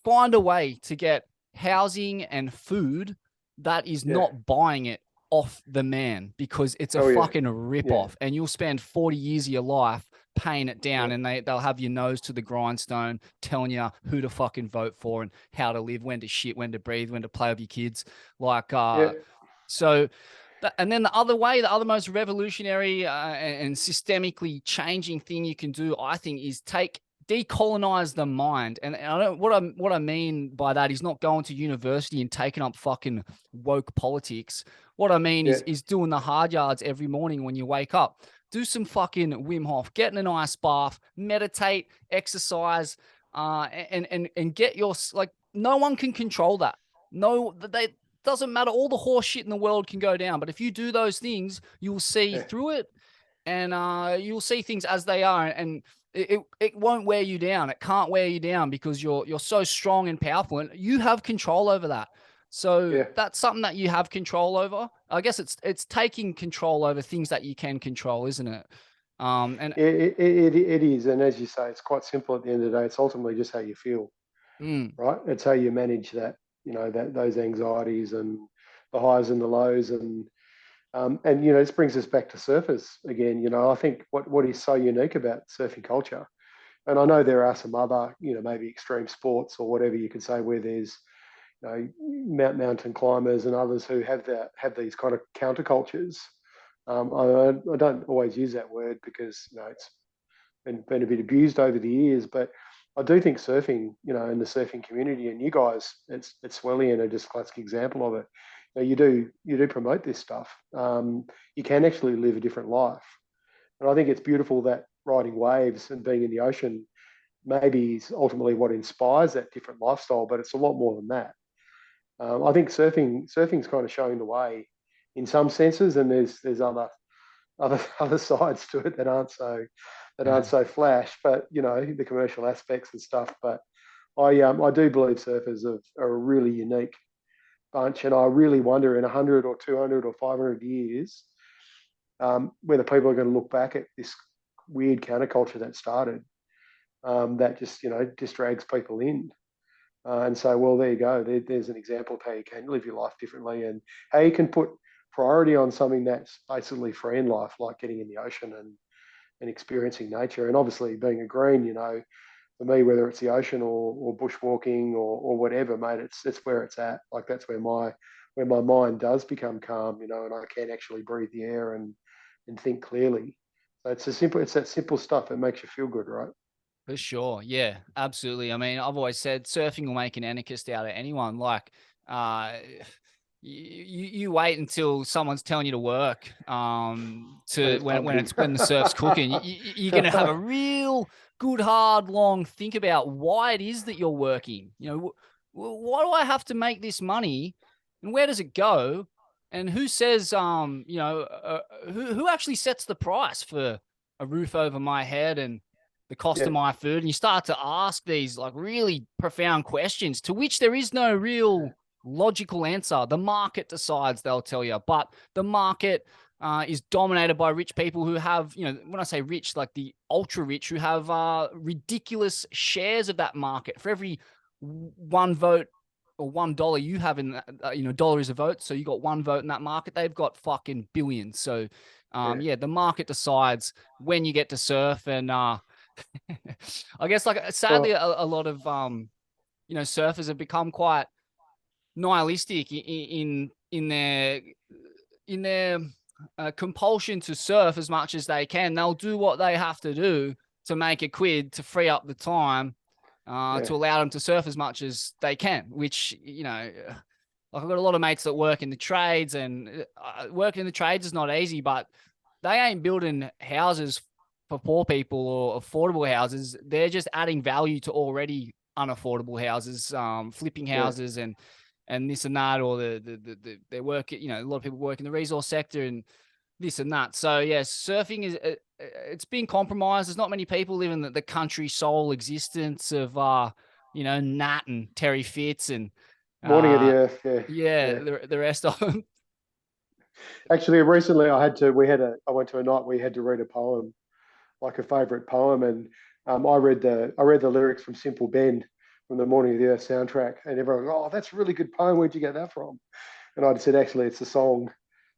find a way to get housing and food that is yeah. not buying it off the man, because it's a Oh yeah, fucking rip yeah, off, and you'll spend 40 years of your life paying it down, yeah, and they'll have your nose to the grindstone, telling you who to fucking vote for and how to live, when to shit, when to breathe, when to play with your kids. Like, yeah, so and then the other way, the other most revolutionary and systemically changing thing you can do, I think, is decolonize the mind. And I don't what I mean by that is not going to university and taking up fucking woke politics. What I mean yeah, is doing the hard yards every morning when you wake up. Do some fucking Wim Hof, get in an ice bath, meditate, exercise, and get your like. No one can control that. No, they doesn't matter. All the horse shit in the world can go down, but if you do those things, you'll see yeah, through it, and you'll see things as they are, and it won't wear you down. It can't wear you down because you're so strong and powerful, and you have control over that. So yeah. that's something that you have control over. I guess it's taking control over things that you can control, isn't it? And It is, and as you say, it's quite simple at the end of the day. It's ultimately just how you feel, mm, right? It's how you manage that, that those anxieties and the highs and the lows, and this brings us back to surfers again. I think what is so unique about surfing culture, and I know there are some other, maybe extreme sports or whatever you could say where there's, mountain climbers and others who have these kind of countercultures. I don't always use that word because it's been a bit abused over the years, but I do think surfing, in the surfing community, and you guys, it's Swellian are just a classic example of it. You do promote this stuff. You can actually live a different life, and I think it's beautiful that riding waves and being in the ocean, maybe is ultimately what inspires that different lifestyle, but it's a lot more than that. I think surfing's kind of showing the way in some senses, and there's other sides to it that aren't so flash, but the commercial aspects and stuff. But I do believe surfers are a really unique bunch, and I really wonder in 100 or 200 or 500 years whether people are going to look back at this weird counterculture that started, that just drags people in. And say, well, there you go. There's an example of how you can live your life differently and how you can put priority on something that's basically free in life, like getting in the ocean and experiencing nature. And obviously, being a green, for me, whether it's the ocean or bushwalking or whatever, mate, it's where it's at. Like that's where my mind does become calm, and I can actually breathe the air and think clearly. So it's that simple stuff that makes you feel good, right? For sure. Yeah, absolutely. I mean, I've always said surfing will make an anarchist out of anyone. Like, you wait until someone's telling you to work, to when the surf's cooking. You're going to have a real good, hard, long think about why it is that you're working. Why do I have to make this money, and where does it go, and who says, who actually sets the price for a roof over my head and the cost Yeah, of my food? And you start to ask these like really profound questions to which there is no real logical answer. The market decides, they'll tell you, but the market is dominated by rich people who have, when I say rich, like the ultra rich, who have ridiculous shares of that market. For every one vote or $1 you have in that, dollar is a vote. So you got one vote in that market. They've got fucking billions. So the market decides when you get to surf. And I guess, like, sadly, well, a lot of surfers have become quite nihilistic in their compulsion to surf as much as they can. They'll do what they have to do to make a quid to free up the time yeah, to allow them to surf as much as they can. Which like, I've got a lot of mates that work in the trades, and working in the trades is not easy, but they ain't building houses for poor people or affordable houses. They're just adding value to already unaffordable houses, flipping yeah. houses and this and that, or they work, a lot of people work in the resource sector and this and that. So yeah, surfing is it's been compromised. There's not many people living the country soul existence of Nat and Terry Fitz and Morning of the uh Earth. Yeah, yeah, yeah. the rest of them. Actually, recently I went to a night where we had to read a poem, like a favourite poem, and I read the lyrics from Simple Ben from the Morning of the Earth soundtrack, and everyone goes, "Oh, that's a really good poem. Where'd you get that from?" And I said, "Actually, it's a song.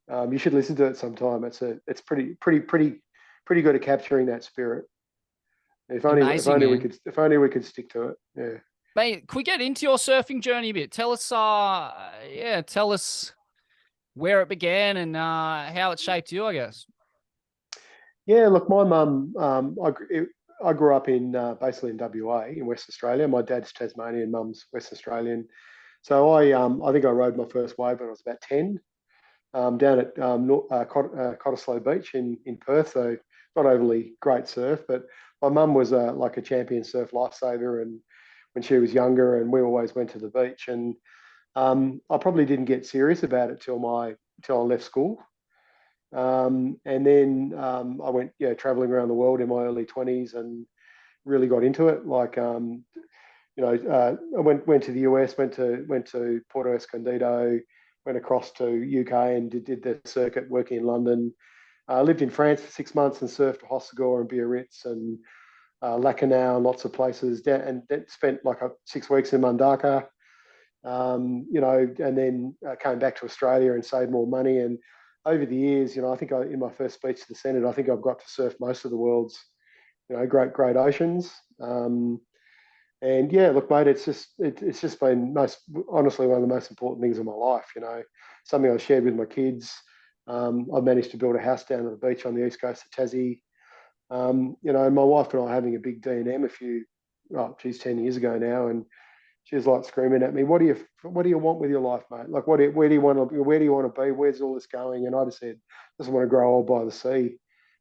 You should listen to it sometime. It's pretty good at capturing that spirit. Amazing, man. If only we could stick to it. Yeah." Mate, can we get into your surfing journey a bit? Tell us, tell us where it began and how it shaped you, I guess. Yeah, look, my mum, I grew up in basically in WA in West Australia. My dad's Tasmanian, mum's West Australian. So I think I rode my first wave when I was about 10, down at Cottesloe Beach in Perth. So not overly great surf, but my mum was like a champion surf lifesaver, and when she was younger, and we always went to the beach. And I probably didn't get serious about it till I left school. And then I went, traveling around the world in my early 20s and really got into it. Like, I went to the US, went to Porto Escondido, went across to UK and did the circuit, working in London. Lived in France for 6 months and surfed Hossegor and Biarritz and Lacanau and lots of places. And then spent like 6 weeks in Mundaka. And then came back to Australia and saved more money. And over the years, I think in my first speech to the Senate, I think I've got to surf most of the world's, great oceans. And yeah, look, mate, it's just been honestly one of the most important things in my life. Something I shared with my kids. I've managed to build a house down at the beach on the east coast of Tassie. My wife and I were having a big D&M 10 years ago now, and she was like screaming at me, "What do you want with your life, mate? Like, where do you want to be? Where's all this going?" And I just said, "I just want to grow old by the sea,"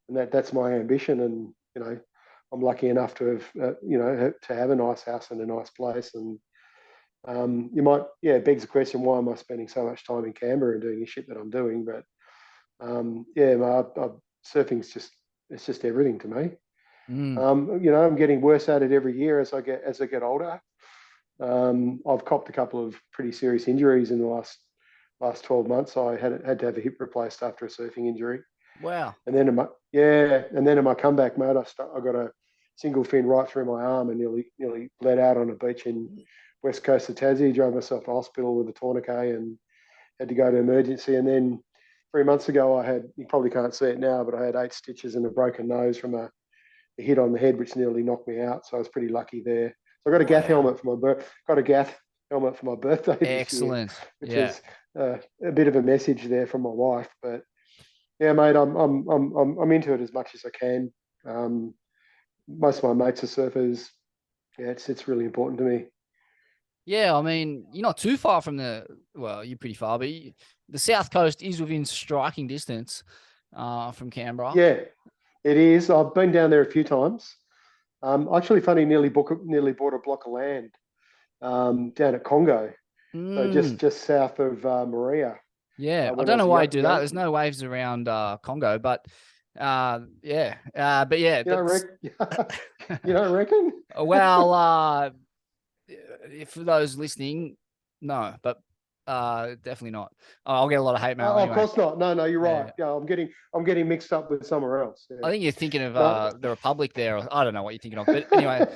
and that's my ambition. And I'm lucky enough to have, to have a nice house and a nice place. And you might, it begs the question, why am I spending so much time in Canberra and doing the shit that I'm doing? But surfing's it's just everything to me. I'm getting worse at it every year as I get older. I've copped a couple of pretty serious injuries in the last 12 months. I had to have a hip replaced after a surfing injury. Wow. And then in my comeback, mate, I got a single fin right through my arm and nearly bled out on a beach in west coast of Tassie. Drove myself to hospital with a tourniquet and had to go to emergency. And then 3 months ago, you probably can't see it now, but I had 8 stitches and a broken nose from a hit on the head, which nearly knocked me out. So I was pretty lucky there. So I got a gaff helmet for my birthday this year, Excellent. which is a bit of a message there from my wife. But yeah, mate, I'm into it as much as I can. Most of my mates are surfers. Yeah, it's really important to me. Yeah, I mean, you're not too far from you're pretty far, but the South Coast is within striking distance from Canberra. Yeah, it is. I've been down there a few times. Actually, funny, nearly bought a block of land down at Congo, so just south of Maria. Yeah, I When don't know why you do that. young. There's no waves around Congo, but but yeah. You don't you don't reckon? Well, for those listening, no, but definitely not. I'll get a lot of hate mail. Anyway. Of course not. No, you're right. Yeah, I'm getting mixed up with somewhere else. Yeah. I think you're thinking of the Republic there. Or, I don't know what you're thinking of, but anyway.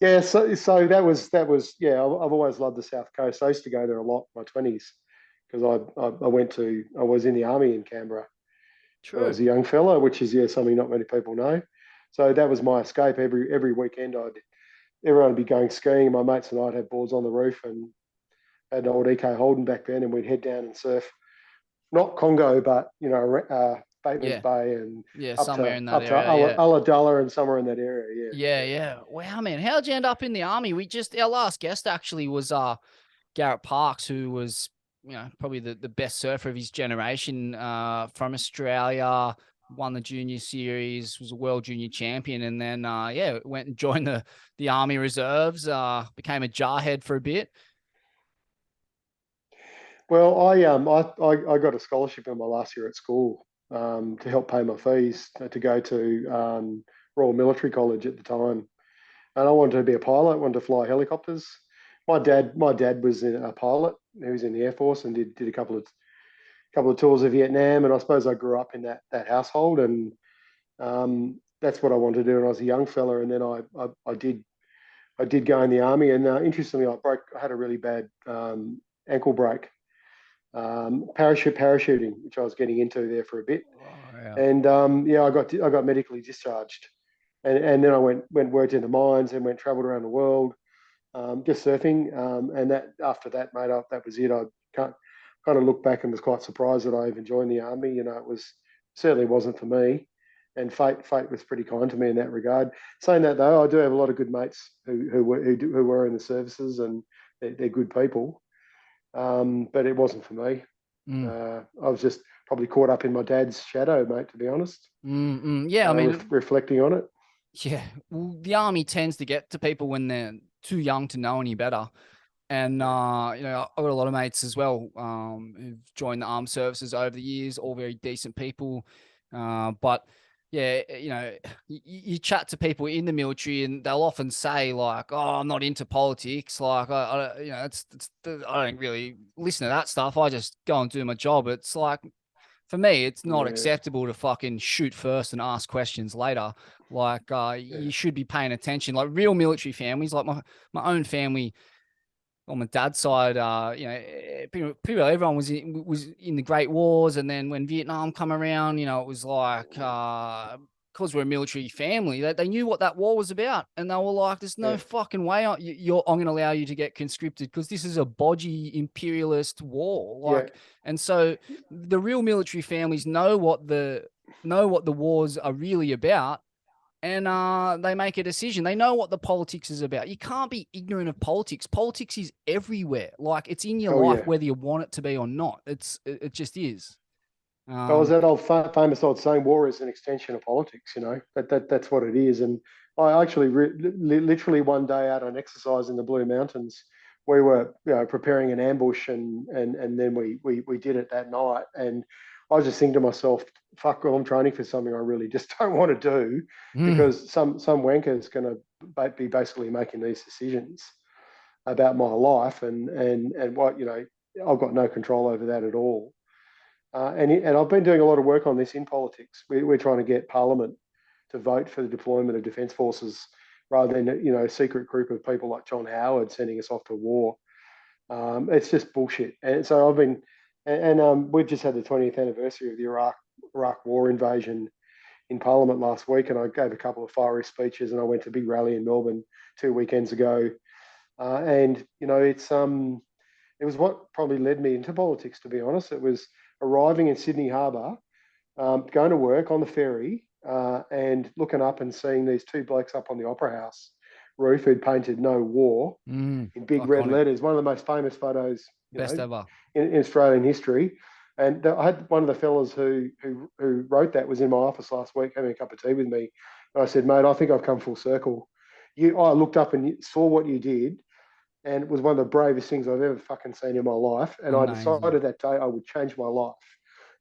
Yeah, so that was yeah. I've always loved the South Coast. I used to go there a lot in my 20s because I was in the army in Canberra. True. When I was a young fella, which is something not many people know. So that was my escape. Every weekend, everyone would be going skiing. My mates and I'd have boards on the roof and had an old EK Holden back then, and we'd head down and surf. Not Congo, but Bateman's Bay and somewhere in that area. Ulladulla and somewhere in that area. Yeah. Wow, man, how'd you end up in the army? Our last guest actually was Garrett Parks, who was probably the best surfer of his generation from Australia. Won the junior series, was a world junior champion, and then went and joined the Army Reserves. Became a jarhead for a bit. Well, I got a scholarship in my last year at school to help pay my fees to go to Royal Military College at the time, and I wanted to be a pilot. Wanted to fly helicopters. My dad was a pilot. He was in the Air Force and did a couple of tours of Vietnam, and I suppose I grew up in that household, and that's what I wanted to do when I was a young fella. And then I did go in the army, and interestingly, I had a really bad ankle break. Parachuting, which I was getting into there for a bit, and I got medically discharged, and then I went worked in the mines and travelled around the world, just surfing, and that after that, mate, that was it. I can't kind of look back and was quite surprised that I even joined the army. It certainly wasn't for me, and fate was pretty kind to me in that regard. Saying that though, I do have a lot of good mates who were in the services, and they're good people. But it wasn't for me. I was just probably caught up in my dad's shadow, mate, to be honest. Yeah, I mean, reflecting on it. Yeah, well, the army tends to get to people when they're too young to know any better. And, I've got a lot of mates as well who've joined the armed services over the years, all very decent people. But yeah, you chat to people in the military and they'll often say like, "Oh, I'm not into politics." Like, I don't really listen to that stuff. I just go and do my job. It's like, for me, it's not acceptable to fucking shoot first and ask questions later. Like, you should be paying attention. Like real military families, like my own family on my dad's side, pretty well everyone was in the Great Wars, and then when Vietnam come around, it was like because we're a military family, they knew what that war was about, and they were like, "There's no fucking way I'm going to allow you to get conscripted because this is a bodgy imperialist war." Like, and so the real military families know what the wars are really about. And they make a decision. They know what the politics is about. You can't be ignorant of politics. Politics is everywhere. Like, it's in your life, whether you want it to be or not. It just is. Well, was Um, that famous old saying, "War is an extension of politics." You know that's what it is. And I actually literally one day out on exercise in the Blue Mountains, we were preparing an ambush, and then we did it that night. And I was just thinking to myself, "Fuck, well, I'm training for something I really just don't want to do, mm, because some wanker is going to be basically making these decisions about my life, and what I've got no control over that at all." And I've been doing a lot of work on this in politics. We're trying to get Parliament to vote for the deployment of Defence Forces rather than a secret group of people like John Howard sending us off to war. It's just bullshit. And so I've been, and we've just had the 20th anniversary of the Iraq War invasion in Parliament last week, and I gave a couple of fiery speeches, and I went to a big rally in Melbourne 2 weekends ago. And it was what probably led me into politics, to be honest. It was arriving in Sydney Harbour, going to work on the ferry, and looking up and seeing these two blokes up on the Opera House roof who'd painted "No War" in big red iconic. letters. One of the most famous photos, Best ever. in Australian history. And I had one of the fellas who wrote that was in my office last week having a cup of tea with me. And I said, "Mate, I think I've come full circle. I looked up and saw what you did, and it was one of the bravest things I've ever fucking seen in my life. And I Amazing. decided that day I would change my life,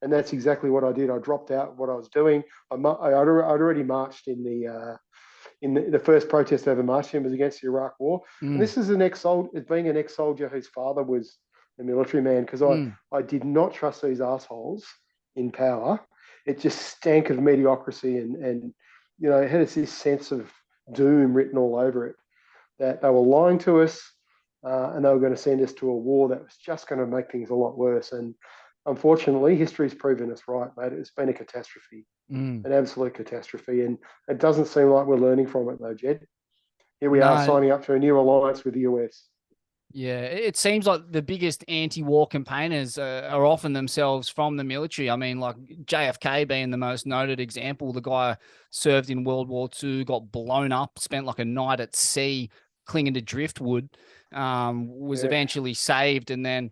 and that's exactly what I did. I dropped out what I was doing. I'd already marched in the first protest I ever marched in was against the Iraq War. And Mm, this is being an ex-soldier whose father was a military man, because mm. I did not trust these assholes in power. It just stank of mediocrity, and it had this sense of doom written all over it, that they were lying to us, and they were going to send us to a war that was just going to make things a lot worse. And unfortunately, history's proven us right, mate. It's been a catastrophe, Mm. an absolute catastrophe. And it doesn't seem like we're learning from it, though, Jed. Here we are No, signing up to a new alliance with the US. yeah, it seems like the biggest anti-war campaigners are often themselves from the military. I mean, like JFK being the most noted example. The guy served in World War II, got blown up, spent like a night at sea clinging to driftwood, was Yeah, eventually saved, and then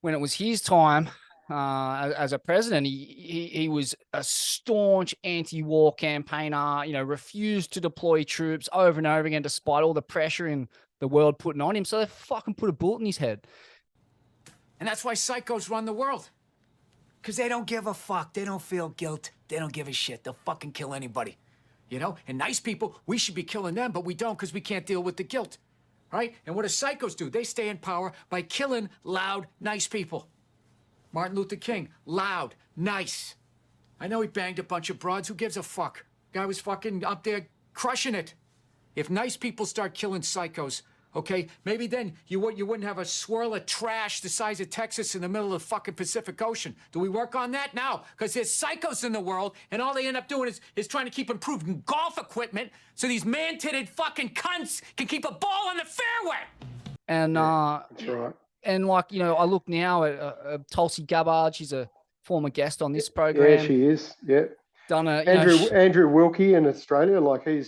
when it was his time as a president, he was a staunch anti-war campaigner. Refused to deploy troops over and over again, despite all the pressure in the world putting on him. So they fucking put a bullet in his head. And that's why psychos run the world. Because they don't give a fuck. They don't feel guilt. They don't give a shit. They'll fucking kill anybody. And nice people, we should be killing them, but we don't because we can't deal with the guilt. Right? And what do psychos do? They stay in power by killing loud, nice people. Martin Luther King, loud, nice. I know he banged a bunch of broads. Who gives a fuck? Guy was fucking up there crushing it. If nice people start killing psychos, okay, maybe then you wouldn't have a swirl of trash the size of Texas in the middle of the fucking Pacific Ocean. Do we work on that? now? Because there's psychos in the world, and all they end up doing is trying to keep improving golf equipment so these man-titted fucking cunts can keep a ball on the fairway. And that's right. and I look now at Tulsi Gabbard. She's a former guest on this Yeah, program. she is. Yeah, Done a Andrew Wilkie in Australia, like he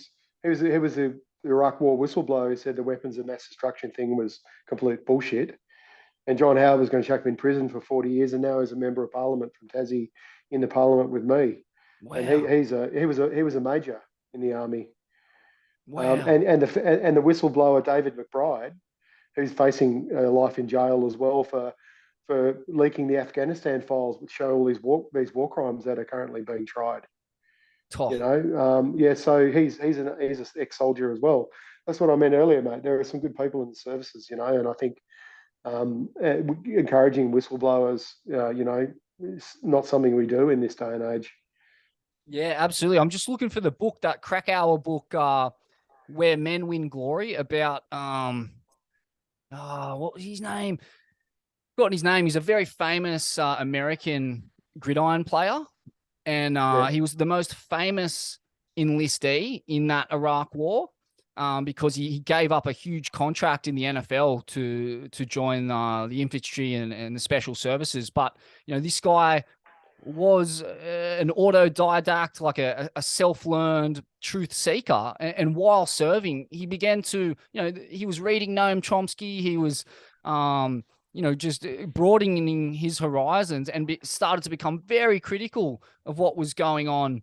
was the Iraq War whistleblower who said the weapons of mass destruction thing was complete bullshit. And John Howard was going to chuck him in prison for 40 years, and now he's a member of Parliament from Tassie in the Parliament with me. And wow, he was a major in the army. wow. And the whistleblower David McBride, who's facing life in jail as well for leaking the Afghanistan files, which show all these war crimes that are currently being tried. Tough. Yeah. So he's an ex-soldier as well. That's what I meant earlier, mate. There are some good people in the services, and I think encouraging whistleblowers, is not something we do in this day and age. Yeah, absolutely. I'm just looking for the book, that Krakauer book, Where Men Win Glory, about what was his name? Forgotten his name. He's a very famous American gridiron player, and Yeah, he was the most famous enlistee in that Iraq War, because he gave up a huge contract in the NFL to join the infantry and the special services. But this guy was an autodidact, like a self-learned truth seeker. And while serving, he began to, he was reading Noam Chomsky. He was just broadening his horizons and started to become very critical of what was going on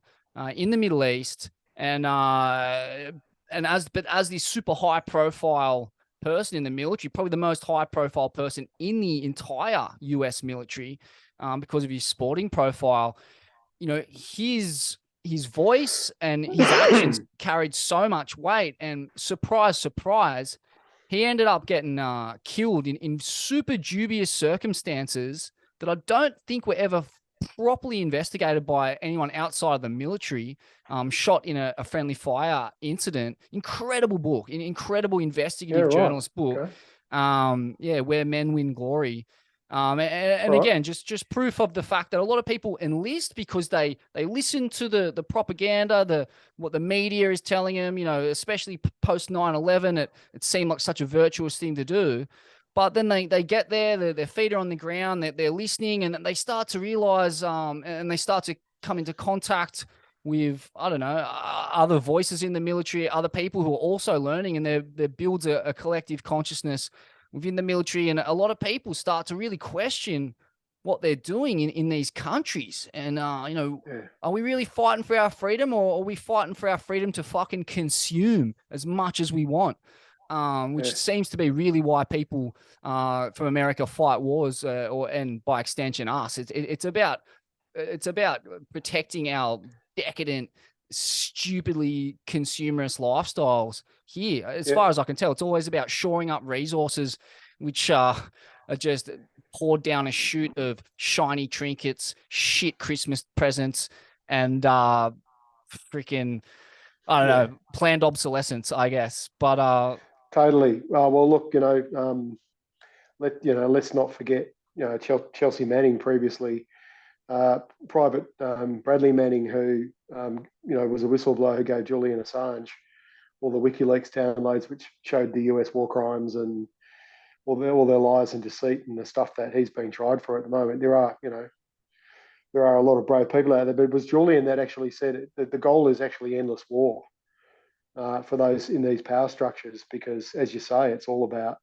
in the Middle East. And as this super high profile person in the military, probably the most high profile person in the entire US military, because of his sporting profile, his voice and his actions carried so much weight. And surprise, surprise, he ended up getting killed in super dubious circumstances that I don't think were ever properly investigated by anyone outside of the military. Shot in a friendly fire incident. Incredible book, an incredible investigative journalist book. Okay. Where Men Win Glory. And Right. again, just proof of the fact that a lot of people enlist because they listen to the propaganda, what the media is telling them, especially post 9/11, it seemed like such a virtuous thing to do. But then they get there, their feet are on the ground, they're listening, and they start to realize, and they start to come into contact with, I don't know, other voices in the military, other people who are also learning, and there builds a collective consciousness within the military. And a lot of people start to really question what they're doing in these countries. And, are we really fighting for our freedom, or are we fighting for our freedom to fucking consume as much as we want? Which seems to be really why people from America fight wars, and by extension us. It's about protecting our decadent, stupidly consumerist lifestyles here. As far as I can tell, it's always about shoring up resources, which are just poured down a chute of shiny trinkets, shit Christmas presents, and freaking, I don't know, planned obsolescence, I guess. But Totally. Well, look, let's not forget, Chelsea Manning previously, Private Bradley Manning, who was a whistleblower who gave Julian Assange all the WikiLeaks downloads, which showed the US war crimes and all their lies and deceit and the stuff that he's being tried for at the moment. There are a lot of brave people out there, but it was Julian that actually said it, that the goal is actually endless war for those in these power structures, because, as you say, it's all about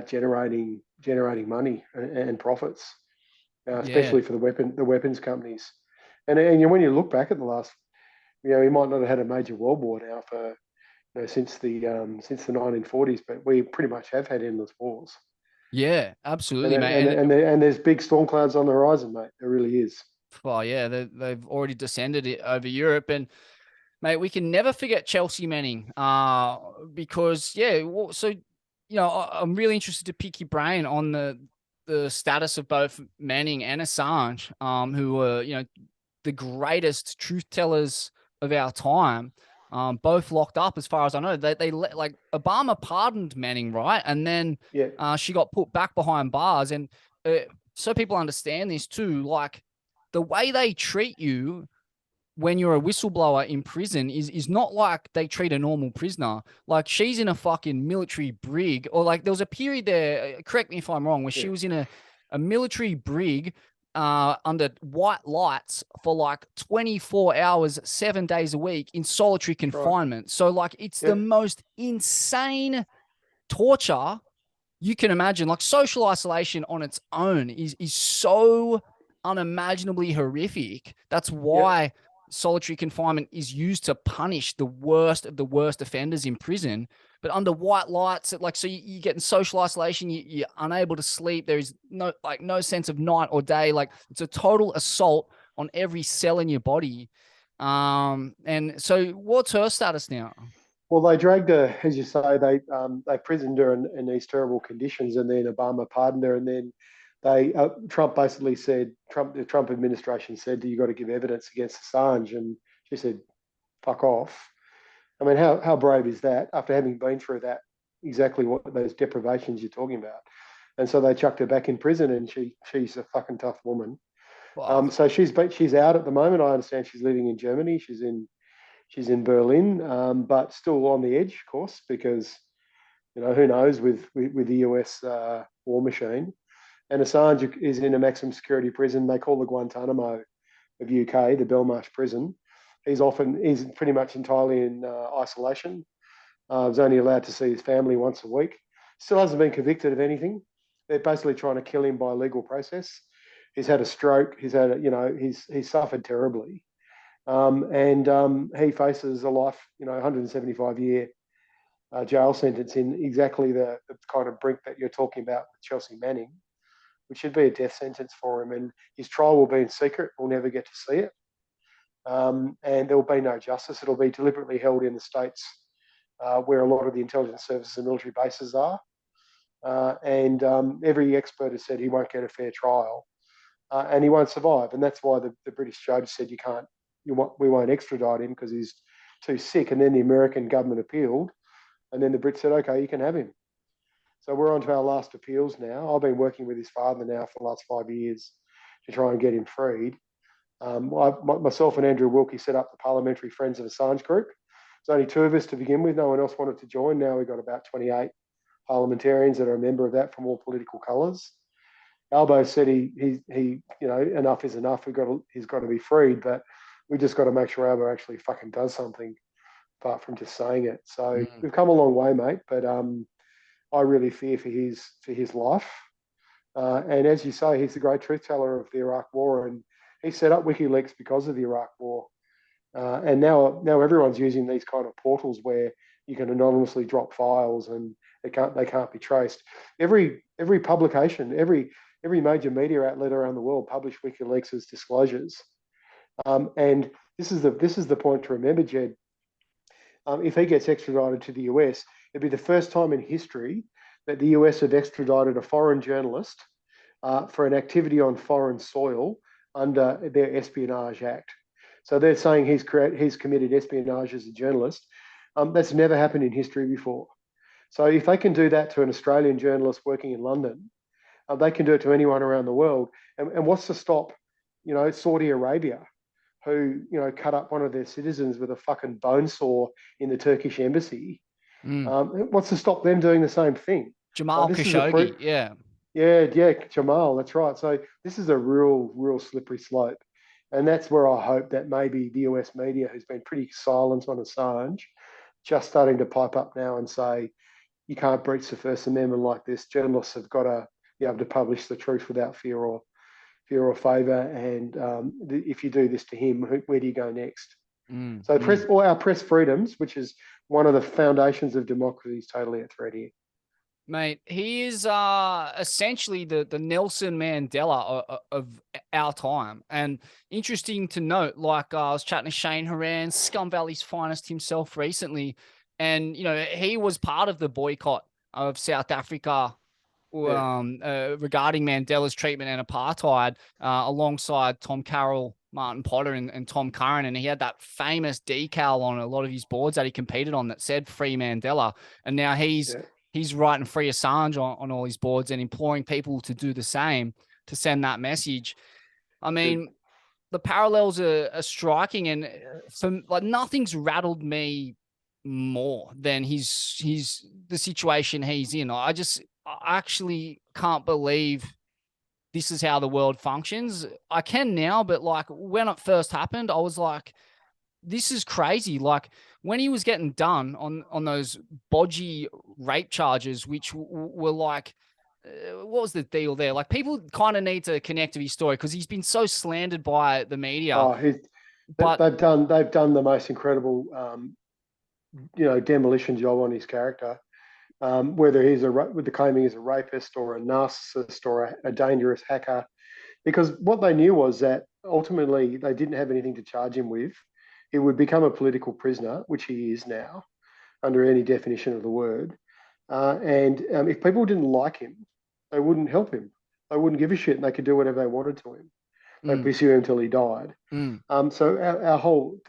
generating money and profits, especially for the weapons companies. And when you look back at the last, we might not have had a major world war now for since the 1940s, but we pretty much have had endless wars. Yeah, absolutely, and, mate. And there's big storm clouds on the horizon, mate. There really is. Well, yeah, they've already descended it over Europe. And mate, we can never forget Chelsea Manning, because I'm really interested to pick your brain on the status of both Manning and Assange, who were the greatest truth tellers of our time, both locked up, as far as I know. They like Obama pardoned Manning, right? And then she got put back behind bars. And so people understand this too, like the way they treat you when you're a whistleblower in prison is not like they treat a normal prisoner. Like, she's in a fucking military brig, or like there was a period there, correct me if I'm wrong, where she was in a military brig under white lights for like 24 hours, 7 days a week in solitary confinement. Right. So like it's the most insane torture you can imagine. Like, social isolation on its own is so unimaginably horrific. That's why solitary confinement is used to punish the worst of the worst offenders in prison. But under white lights, so you get in social isolation, you're unable to sleep. There is no sense of night or day. Like, it's a total assault on every cell in your body. And so what's her status now? Well, they dragged her, as you say, they prisoned her in these terrible conditions, and then Obama pardoned her, and then Trump basically said, the Trump administration said, you got to give evidence against Assange, and she said, fuck off. I mean, how brave is that, after having been through that, exactly what those deprivations you're talking about? And so they chucked her back in prison, and she's a fucking tough woman. Wow. So she's out at the moment. I understand she's living in Germany. She's in Berlin, but still on the edge, of course, because who knows with the US war machine. And Assange is in a maximum security prison they call the Guantanamo of UK, the Belmarsh prison. He's pretty much entirely in isolation. He's only allowed to see his family once a week. Still hasn't been convicted of anything. they're basically trying to kill him by legal process. He's had a stroke. He's had, he's suffered terribly. He faces a life, 175-year jail sentence in exactly the kind of brink that you're talking about with Chelsea Manning, which should be a death sentence for him. And his trial will be in secret. We'll never get to see it. And there will be no justice. It'll be deliberately held in the states where a lot of the intelligence services and military bases are. Every expert has said he won't get a fair trial and he won't survive. And that's why the British judge said we won't extradite him because he's too sick. And then the American government appealed. And then the Brits said, okay, you can have him. So we're on to our last appeals now. I've been working with his father now for the last 5 years to try and get him freed. Myself and Andrew Wilkie set up the Parliamentary Friends of Assange group. There's only 2 of us to begin with. No one else wanted to join. Now we've got about 28 parliamentarians that are a member of that from all political colours. Albo said he enough is enough. He's got to be freed, but we just got to make sure Albo actually fucking does something apart from just saying it. So we've come a long way, mate. But I really fear for his life. And as you say, he's the great truth teller of the Iraq War, and he set up WikiLeaks because of the Iraq War. And now everyone's using these kind of portals where you can anonymously drop files and they can't be traced. Every publication, every major media outlet around the world publish WikiLeaks' disclosures. And this is the point to remember, Jed. If he gets extradited to the US, it'd be the first time in history that the US have extradited a foreign journalist for an activity on foreign soil under their Espionage Act. So they're saying he's committed espionage as a journalist. That's never happened in history before. So if they can do that to an Australian journalist working in London, they can do it to anyone around the world. And what's to stop, Saudi Arabia, who, cut up one of their citizens with a fucking bone saw in the Turkish embassy? What's to stop them doing the same thing? Jamal Khashoggi, Yeah, Jamal, that's right. So this is a real slippery slope. And that's where I hope that maybe the US media, who's been pretty silent on Assange, just starting to pipe up now and say, you can't breach the First Amendment like this. Journalists have got to be able to publish the truth without fear or favour. And if you do this to him, where do you go next? All our press freedoms, which is one of the foundations of democracy, is totally at threat here. Mate, he is essentially the Nelson Mandela of our time. And interesting to note, like I was chatting to Shane Horan, Scum Valley's finest himself recently, and, he was part of the boycott of South Africa regarding Mandela's treatment and apartheid alongside Tom Carroll, Martin Potter and Tom Curran. And he had that famous decal on a lot of his boards that he competed on that said Free Mandela. And now he's writing Free Assange on all his boards and imploring people to do the same, to send that message. I mean, the parallels are striking, and nothing's rattled me more than the situation he's in. I actually can't believe this is how the world functions. I can now, but when it first happened, I was like, this is crazy. Like when he was getting done on those bodgy rape charges, which were what was the deal there? Like people kind of need to connect to his story because he's been so slandered by the media. They've done the most incredible, demolition job on his character. Whether he's with the claiming he's a rapist or a narcissist or a dangerous hacker, because what they knew was that ultimately they didn't have anything to charge him with. He would become a political prisoner, which he is now, under any definition of the word. If people didn't like him, they wouldn't help him. They wouldn't give a shit, and they could do whatever they wanted to him. They'd pursue him until he died. So our whole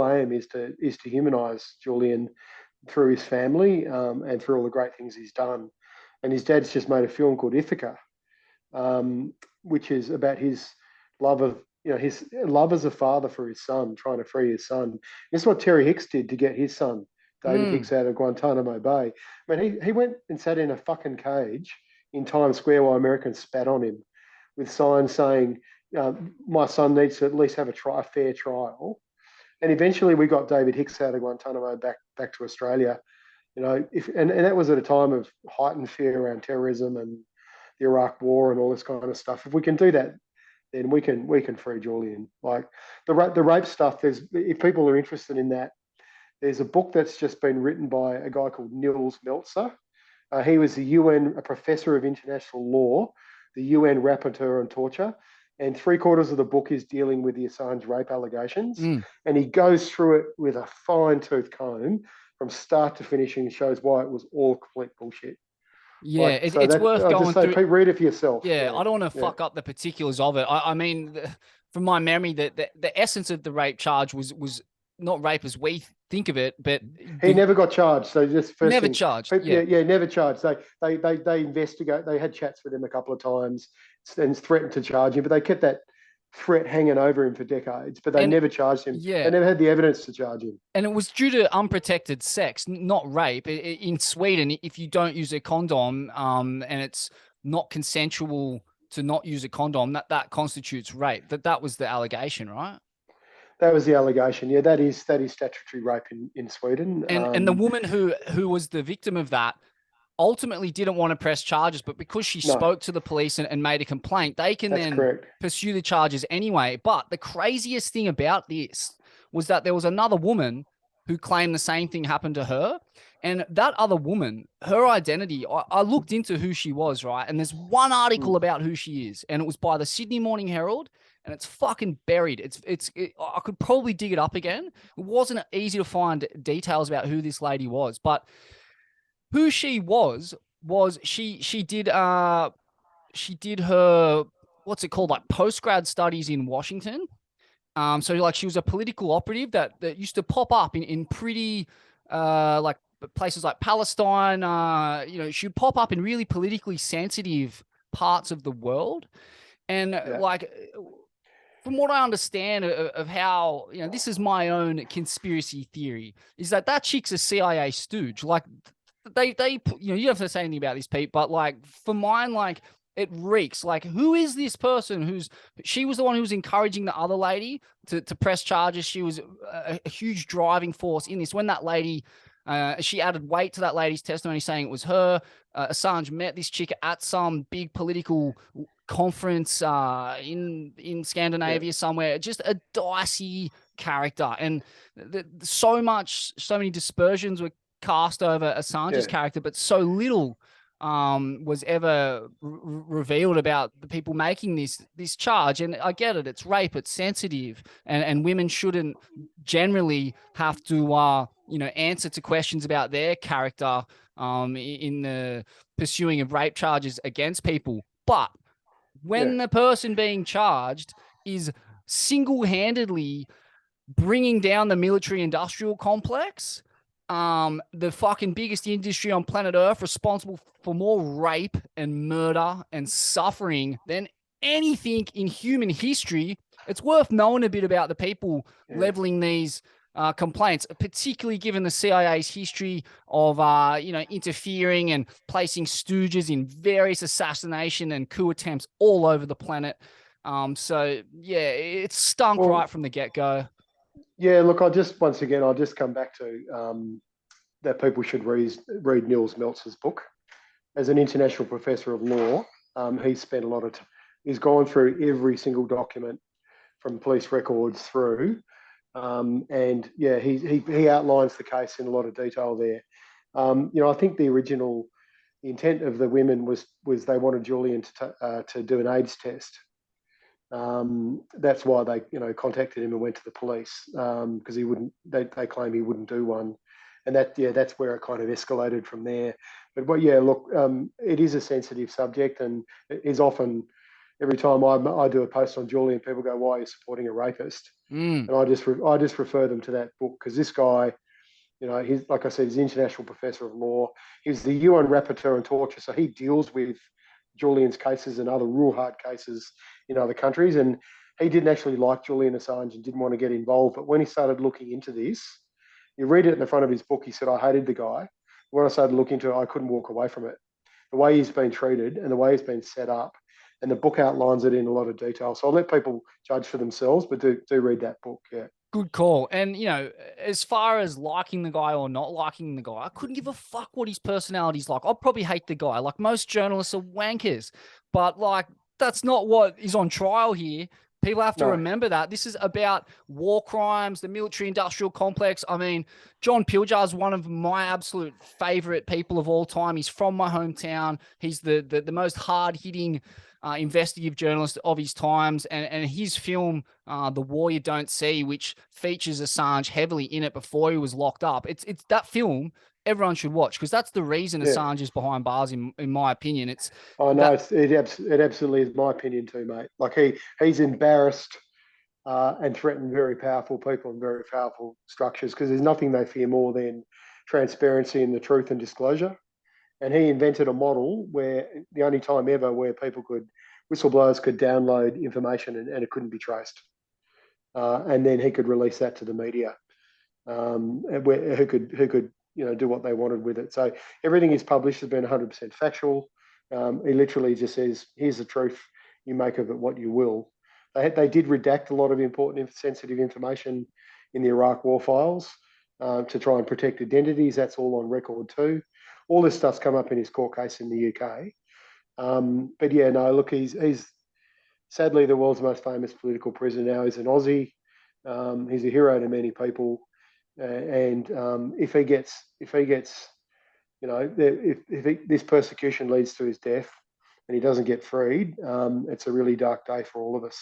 aim is to humanise Julian through his family and through all the great things he's done. And his dad's just made a film called Ithaca, which is about his love of, his love as a father for his son, trying to free his son. This is what Terry Hicks did to get his son, David Hicks, out of Guantanamo Bay. I mean, he went and sat in a fucking cage in Times Square while Americans spat on him with signs saying, my son needs to at least have a fair trial. And eventually we got David Hicks out of Guantanamo back to Australia. And that was at a time of heightened fear around terrorism and the Iraq War and all this kind of stuff. If we can do that, then we can free Julian. Like the rape stuff. If people are interested in that, there's a book that's just been written by a guy called Nils Meltzer. He was a professor of international law, the UN rapporteur on torture, and 3/4 of the book is dealing with the Assange rape allegations, and he goes through it with a fine-tooth comb from start to finish and shows why it was all complete bullshit. Yeah, it's worth I'll going just say, through. read it for yourself. Yeah, I don't want to fuck up the particulars of it. I mean, from my memory, the essence of the rape charge was not rape as we think of it, but he never got charged. So just first never thing, charged. never charged. They investigate. They had chats with him a couple of times and threatened to charge him, but they kept that threat hanging over him for decades. But they never charged him. Yeah, they never had the evidence to charge him. And it was due to unprotected sex, not rape. In Sweden, if you don't use a condom, and it's not consensual to not use a condom, that constitutes rape. That was the allegation, right? That was the allegation. Yeah, that is statutory rape in Sweden. And the woman who was the victim of that ultimately didn't want to press charges, but because she spoke to the police and made a complaint, they can pursue the charges anyway. But the craziest thing about this was that there was another woman who claimed the same thing happened to her. And that other woman, her identity, I looked into who she was, right? And there's one article about who she is, and it was by the Sydney Morning Herald, and it's fucking buried. I could probably dig it up again. It wasn't easy to find details about who this lady was, but who she was she did her, what's it called, like post-grad studies in Washington. So like she was a political operative that used to pop up in pretty like places like Palestine. She'd pop up in really politically sensitive parts of the world. And like, from what I understand of how, this is my own conspiracy theory, is that chick's a CIA stooge. Like they you don't have to say anything about this, Pete, but like for mine, like it reeks. Like, who is this person she was the one who was encouraging the other lady to press charges. She was a huge driving force in this. When that lady, she added weight to that lady's testimony saying it was her. Assange met this chick at some big political conference in Scandinavia somewhere. Just a dicey character. And so many dispersions were cast over Assange's character, but so little was ever revealed about the people making this charge. And I get it, it's rape, it's sensitive, and women shouldn't generally have to answer to questions about their character in the pursuing of rape charges against people. But when the person being charged is single-handedly bringing down the military-industrial complex, the fucking biggest industry on planet Earth, responsible for more rape and murder and suffering than anything in human history, it's worth knowing a bit about the people leveling these complaints, particularly given the CIA's history of, interfering and placing stooges in various assassination and coup attempts all over the planet. It stunk right from the get-go. Yeah, look, I'll just come back to that people should read Nils Meltzer's book. As an international professor of law, he's spent a lot of he's gone through every single document from police records through, and he outlines the case in a lot of detail there. I think the intent of the women was they wanted Julian to do an AIDS test. That's why they contacted him and went to the police, because he wouldn't. They claim he wouldn't do one, and that's where it kind of escalated from there. But it is a sensitive subject, and it is often, every time I do a post on Julian, people go, "Why are you supporting a rapist?" And I just refer them to that book, because this guy, he's, like I said, he's an international professor of law. He's the UN rapporteur on torture, so he deals with Julian's cases and other real hard cases in other countries. And he didn't actually like Julian Assange and didn't want to get involved. But when he started looking into this, you read it in the front of his book, he said, "I hated the guy. When I started looking into it, I couldn't walk away from it. The way he's been treated and the way he's been set up." And the book outlines it in a lot of detail. So I'll let people judge for themselves, but do read that book, yeah. Good call. And, as far as liking the guy or not liking the guy, I couldn't give a fuck what his personality's like. I'll probably hate the guy. Like, most journalists are wankers, but like, that's not what is on trial here. People have to No. remember that this is about war crimes, the military industrial complex. I mean, John Piljar is one of my absolute favorite people of all time. He's from my hometown. He's the most hard hitting investigative journalist of his times, and his film, The War You Don't See, which features Assange heavily in it before he was locked up. It's that film everyone should watch, because that's the reason Assange is behind bars, in my opinion. It's I know that it absolutely is my opinion too, mate. Like he's embarrassed and threatened very powerful people and very powerful structures, because there's nothing they fear more than transparency and the truth and disclosure. And he invented a model where the only time ever where whistleblowers could download information and it couldn't be traced. And then he could release that to the media, who could do what they wanted with it. So everything he's published has been 100% factual. He literally just says, "Here's the truth. You make of it what you will." They did redact a lot of important, sensitive information in the Iraq war files to try and protect identities. That's all on record too. All this stuff's come up in his court case in the UK. But yeah, no, look, he's sadly the world's most famous political prisoner now. He's an Aussie. He's a hero to many people. And if he gets, if this persecution leads to his death and he doesn't get freed, it's a really dark day for all of us.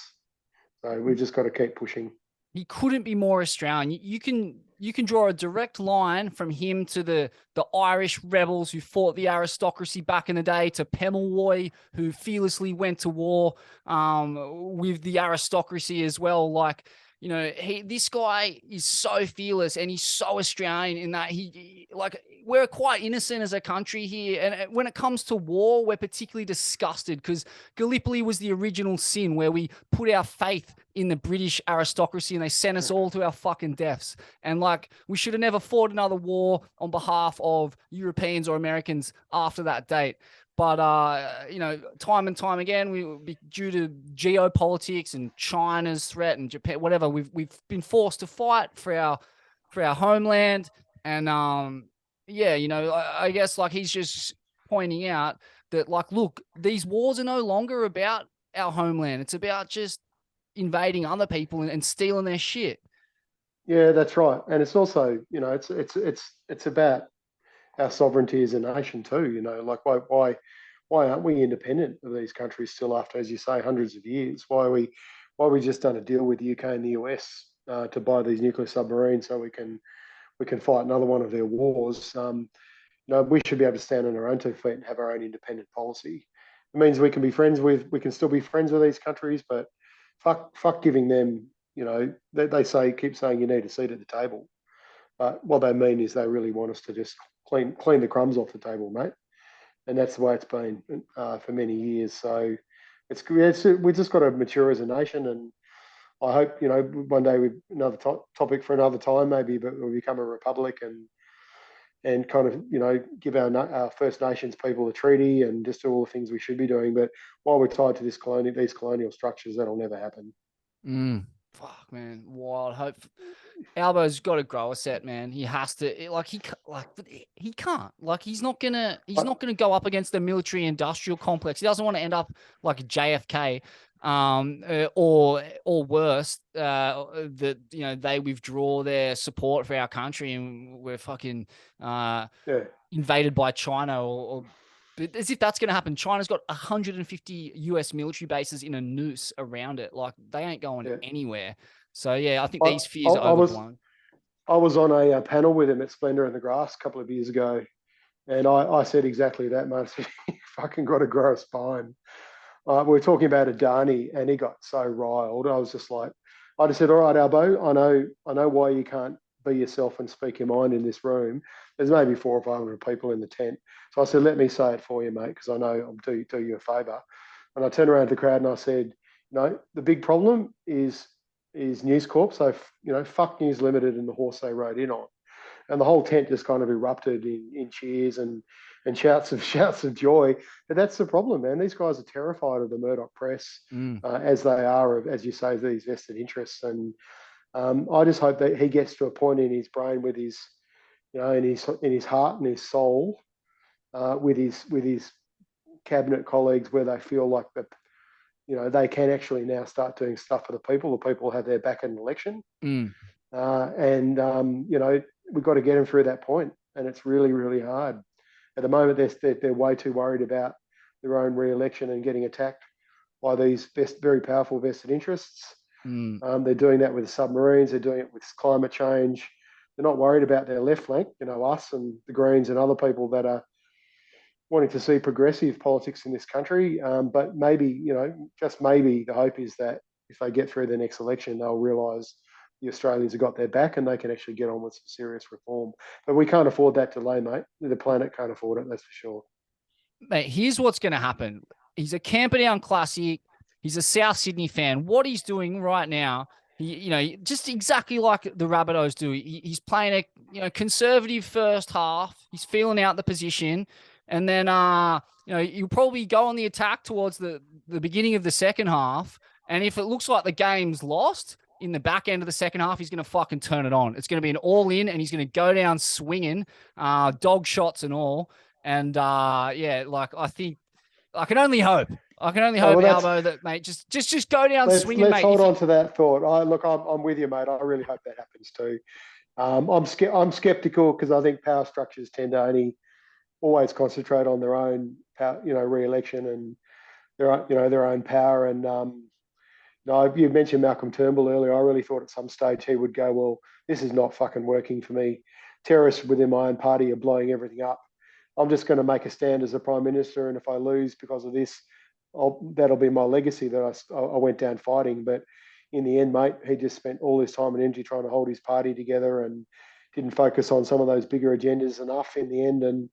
So we've just got to keep pushing. he couldn't be more Australian. You can draw a direct line from him to the Irish rebels who fought the aristocracy back in the day, to Pemulwuy, who fearlessly went to war with the aristocracy as well. Like, this guy is so fearless, and he's so Australian in that we're quite innocent as a country here. And when it comes to war, we're particularly disgusted, because Gallipoli was the original sin, where we put our faith in the British aristocracy and they sent us all to our fucking deaths. And we should have never fought another war on behalf of Europeans or Americans after that date. But, time and time again, due to geopolitics and China's threat and Japan, whatever, we've been forced to fight for our homeland. And, I guess he's just pointing out that, look, these wars are no longer about our homeland. It's about just invading other people and stealing their shit. Yeah, that's right. And it's also, it's about our sovereignty as a nation too. Why aren't we independent of these countries still after, as you say, hundreds of years? Why are we just done a deal with the UK and the US to buy these nuclear submarines so we can fight another one of their wars? We should be able to stand on our own 2 feet and have our own independent policy. It means we can still be friends with these countries, but fuck giving them, they keep saying you need a seat at the table. But what they mean is they really want us to just clean the crumbs off the table, mate. And that's the way it's been for many years. So we just got to mature as a nation. And I hope, one day another topic for another time, maybe, but we'll become a republic and kind of, give our First Nations people a treaty and just do all the things we should be doing. But while we're tied to these colonial structures, that'll never happen. Fuck, man. Wild hope. Albo's got to grow a set, man. He has to. He can't. He's not gonna go up against the military industrial complex. He doesn't want to end up like JFK, or worse. That they withdraw their support for our country and we're fucking invaded by China or as if that's going to happen. China's got 150 US military bases in a noose around it. They ain't going anywhere. So, yeah, I think these fears are overblown. I was on a panel with him at Splendour in the Grass a couple of years ago, and I said exactly that, mate. I said, you fucking got to grow a spine. We were talking about Adani, and he got so riled. I just said, all right, Albo, I know why you can't be yourself and speak your mind in this room. There's maybe 400 or 500 people in the tent. So I said, let me say it for you, mate, because I know I'm do you a favour. And I turned around to the crowd and I said, the big problem is News Corp. So, fuck News Limited and the horse they rode in on. And the whole tent just kind of erupted in cheers and shouts of joy. But that's the problem, man. These guys are terrified of the Murdoch press, as they are of, as you say, these vested interests. And I just hope that he gets to a point in his brain with his, in his heart and his soul, with his cabinet colleagues, where they feel like that, they can actually now start doing stuff for the people. The people have their back in an election, we've got to get them through that point, and it's really, really hard. At the moment, they're way too worried about their own re-election and getting attacked by these very powerful vested interests. They're doing that with submarines. They're doing it with climate change. They're not worried about their left flank, us and the Greens and other people that are wanting to see progressive politics in this country. But maybe, just maybe the hope is that if they get through the next election, they'll realise the Australians have got their back and they can actually get on with some serious reform. But we can't afford that delay, mate. The planet can't afford it, that's for sure. Mate, here's what's going to happen. He's a Camperdown classic. He's a South Sydney fan. What he's doing right now, just exactly like the Rabbitohs do. He's playing a conservative first half. He's feeling out the position. And then, you'll probably go on the attack towards the beginning of the second half. And if it looks like the game's lost, in the back end of the second half, he's going to fucking turn it on. It's going to be an all-in, and he's going to go down swinging, dog shots and all. And, I think I can only hope. Albo, that, mate, just go down swinging, mate. Let's hold on to that thought. I'm with you, mate. I really hope that happens too. I'm skeptical because I think power structures tend to only always concentrate on their own power, re-election and their own power. And you mentioned Malcolm Turnbull earlier. I really thought at some stage he would go, well, this is not fucking working for me. Terrorists within my own party are blowing everything up. I'm just going to make a stand as a Prime Minister, and if I lose because of this, that'll be my legacy that I went down fighting. But in the end, mate, he just spent all his time and energy trying to hold his party together and didn't focus on some of those bigger agendas enough in the end. And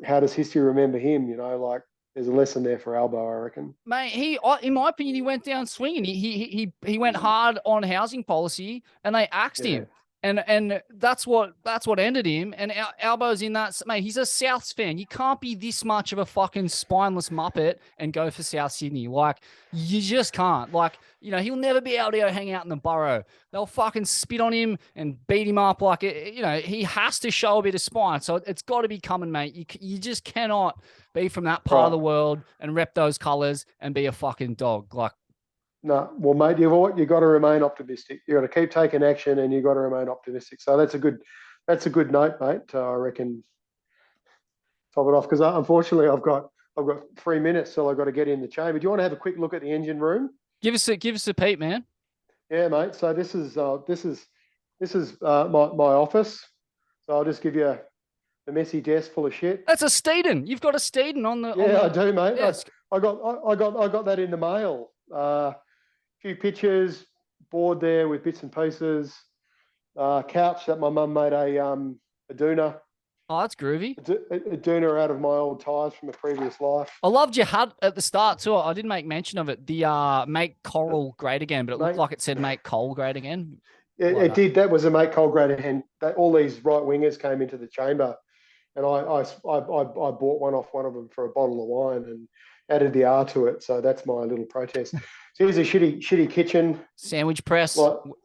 how does history remember him? There's a lesson there for Albo, I reckon. Mate, in my opinion, he went down swinging. He went hard on housing policy, and they axed him. And that's what ended him. And Albo's in that, mate. He's a Souths fan. You can't be this much of a fucking spineless muppet and go for South Sydney. Like, you just can't. Like, he'll never be able to go hang out in the borough. They'll fucking spit on him and beat him up. Like, he has to show a bit of spine. So it's got to be coming, mate. You just cannot be from that part of the world and rep those colours and be a fucking dog. Like, no, well, mate, you've got to remain optimistic. You've got to keep taking action, and you've got to remain optimistic. So that's a good note, mate. I reckon top it off, because unfortunately I've got 3 minutes till I've got to get in the chamber. Do you want to have a quick look at the engine room? Give us a peep, man. Yeah, mate. So this is my office. So I'll just give you a messy desk full of shit. That's a Steeden. You've got a Steeden on the. Yeah, I do, mate. Desk. I got that in the mail. Few pictures, board there with bits and pieces, couch that my mum made a doona. Oh, that's groovy. A doona out of my old tyres from a previous life. I loved your hut at the start too. I didn't make mention of it. The make coral great again, but it looked like it said make coal great again. It did. That was a make coal great again. All these right wingers came into the chamber, and I bought one off one of them for a bottle of wine and added the R to it. So that's my little protest. So here's a shitty kitchen. Sandwich press.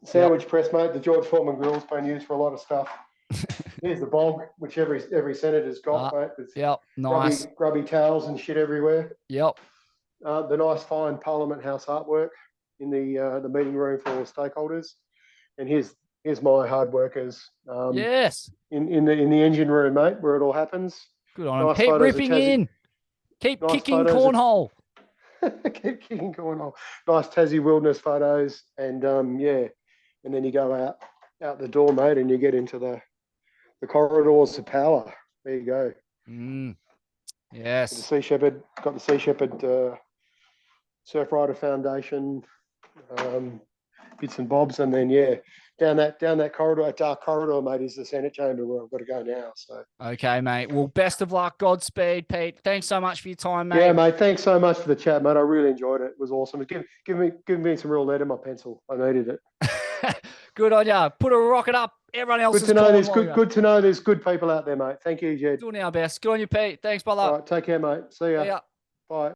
Sandwich press, mate. The George Foreman grill's been used for a lot of stuff. Here's the bog, which every senator's got, mate. With nice. Grubby towels and shit everywhere. Yep. The nice fine Parliament House artwork in the meeting room for all the stakeholders. And here's my hard workers. Yes. In the engine room, mate, where it all happens. Good on him. Keep ripping in. Keep kicking cornhole. Keep kicking cornhole. Nice Tassie wilderness photos, and and then you go out the door, mate, and you get into the corridors of power. There you go. Yes. The Sea Shepherd, got the Sea Shepherd Surfrider Foundation, bits and bobs, and then down that corridor, that dark corridor, mate, is the Senate chamber where I've got to go now. So okay, mate. Well, best of luck, Godspeed, Pete. Thanks so much for your time, mate. Yeah, mate. Thanks so much for the chat, mate. I really enjoyed it. It was awesome. Give me some real lead in my pencil. I needed it. Good on ya. Put a rocket up. Everyone else. Good to know there's good people out there, mate. Thank you, Jed. Doing our best. Good on you, Pete. Thanks, brother. All right, take care, mate. See ya. See ya. Bye.